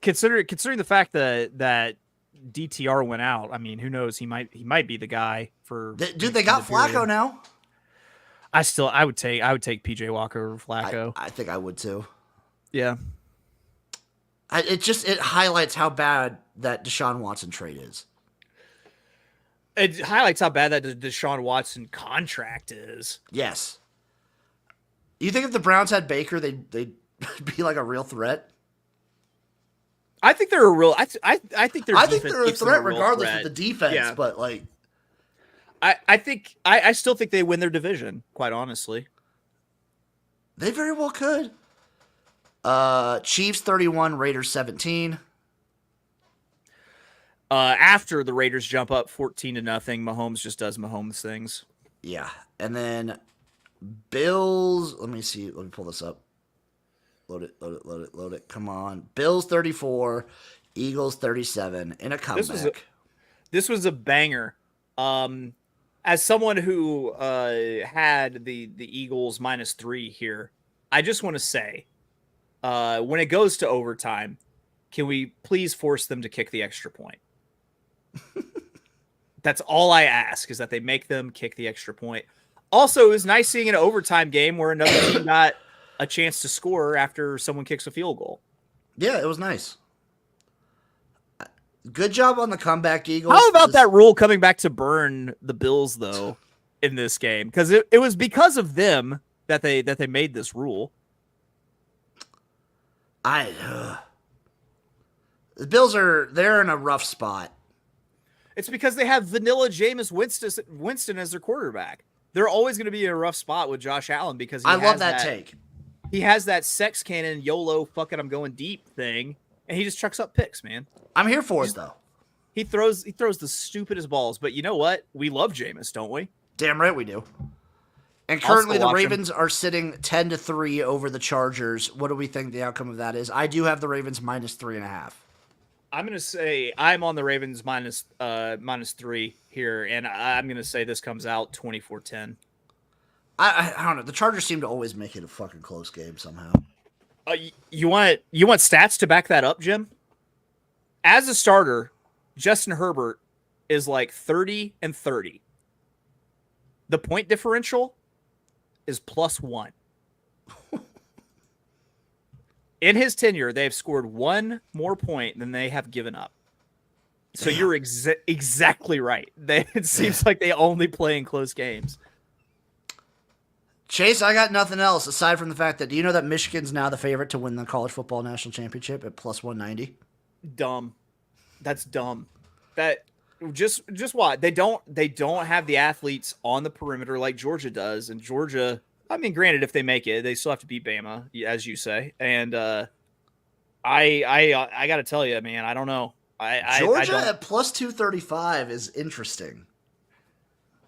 Considering the fact that DTR went out, I mean, who knows? He might be the guy for. Dude, they got Flacco now. I would take PJ Walker over Flacco. I think I would too. Yeah. It highlights how bad that Deshaun Watson trade is. It highlights how bad that Deshaun Watson contract is. Yes. You think if the Browns had Baker, they'd be like a real threat? I think they're a real. I think they're. I think they're a threat regardless of the defense. Yeah. But I still think they win their division. Quite honestly, they very well could. Chiefs 31, Raiders 17. After the Raiders jump up 14-0, Mahomes just does Mahomes things. Yeah, and then Bills. Let me see. Let me pull this up. Load it. Come on. Bills 34, Eagles 37 in a comeback. This was a banger. As someone who had the Eagles -3 here, I just want to say, when it goes to overtime, can we please force them to kick the extra point? That's all I ask, is that they make them kick the extra point. Also, it was nice seeing an overtime game where another team got a chance to score after someone kicks a field goal. Yeah, it was nice. Good job on the comeback, Eagles. How about that rule coming back to burn the Bills, though, in this game? Because it was because of them that they made this rule. The Bills they're in a rough spot. It's because they have vanilla Jameis Winston as their quarterback. They're always going to be in a rough spot with Josh Allen because I love that take. He has that sex cannon YOLO fuck it I'm going deep thing, and he just chucks up picks, man. I'm here for it though. He throws the stupidest balls, but you know what? We love Jameis, don't we? Damn right we do. And currently the Ravens are sitting 10-3 over the Chargers. What do we think the outcome of that is? I do have the Ravens -3.5. I'm going to say I'm on the Ravens -3 here, and I'm going to say this comes out 24-10. I don't know. The Chargers seem to always make it a fucking close game somehow. You want stats to back that up, Jim? As a starter, Justin Herbert is like 30-30. The point differential is +1. In his tenure, they have scored one more point than they have given up. So you're exactly right. It seems like they only play in close games. Chase, I got nothing else aside from the fact that, do you know that Michigan's now the favorite to win the college football national championship at +190? Dumb. That's dumb. That just what? They don't have the athletes on the perimeter like Georgia does, and Georgia, I mean, granted, if they make it, they still have to beat Bama, as you say. And I got to tell you, man, I don't know. Georgia at +235 is interesting.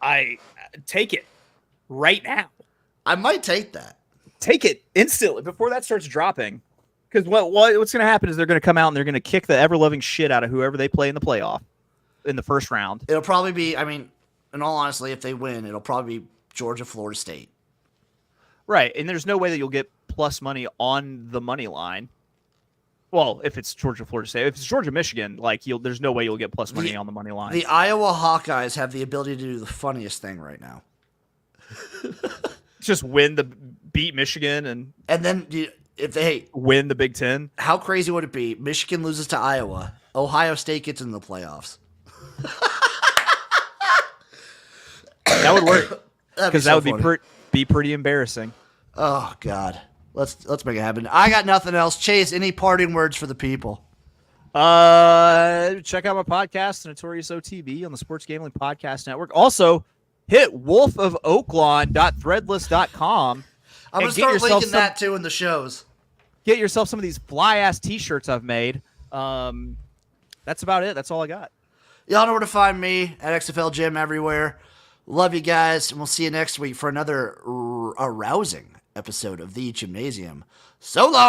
I take it right now. I might take that. Take it instantly before that starts dropping. Because what's going to happen is they're going to come out and they're going to kick the ever-loving shit out of whoever they play in the playoff in the first round. It'll probably be, I mean, in all honesty, if they win, it'll probably be Georgia, Florida State. Right, and there's no way that you'll get plus money on the money line. Well, if it's Georgia, Florida State. If it's Georgia, Michigan, there's no way you'll get plus money on the money line. The Iowa Hawkeyes have the ability to do the funniest thing right now. Just beat Michigan and then if they win the Big Ten. How crazy would it be? Michigan loses to Iowa. Ohio State gets in the playoffs. That would work because that would be pretty embarrassing. Oh God, let's make it happen. I got nothing else. Chase, any parting words for the people? Check out my podcast, The Notorious OTB, on the Sports Gambling Podcast Network. Also, hit wolfofoakland.threadless.com. I'm going to start linking that too in the shows. Get yourself some of these fly-ass t-shirts I've made. That's about it. That's all I got. Y'all know where to find me at XFL Jim everywhere. Love you guys, and we'll see you next week for another arousing episode of The Jimnasium. So long!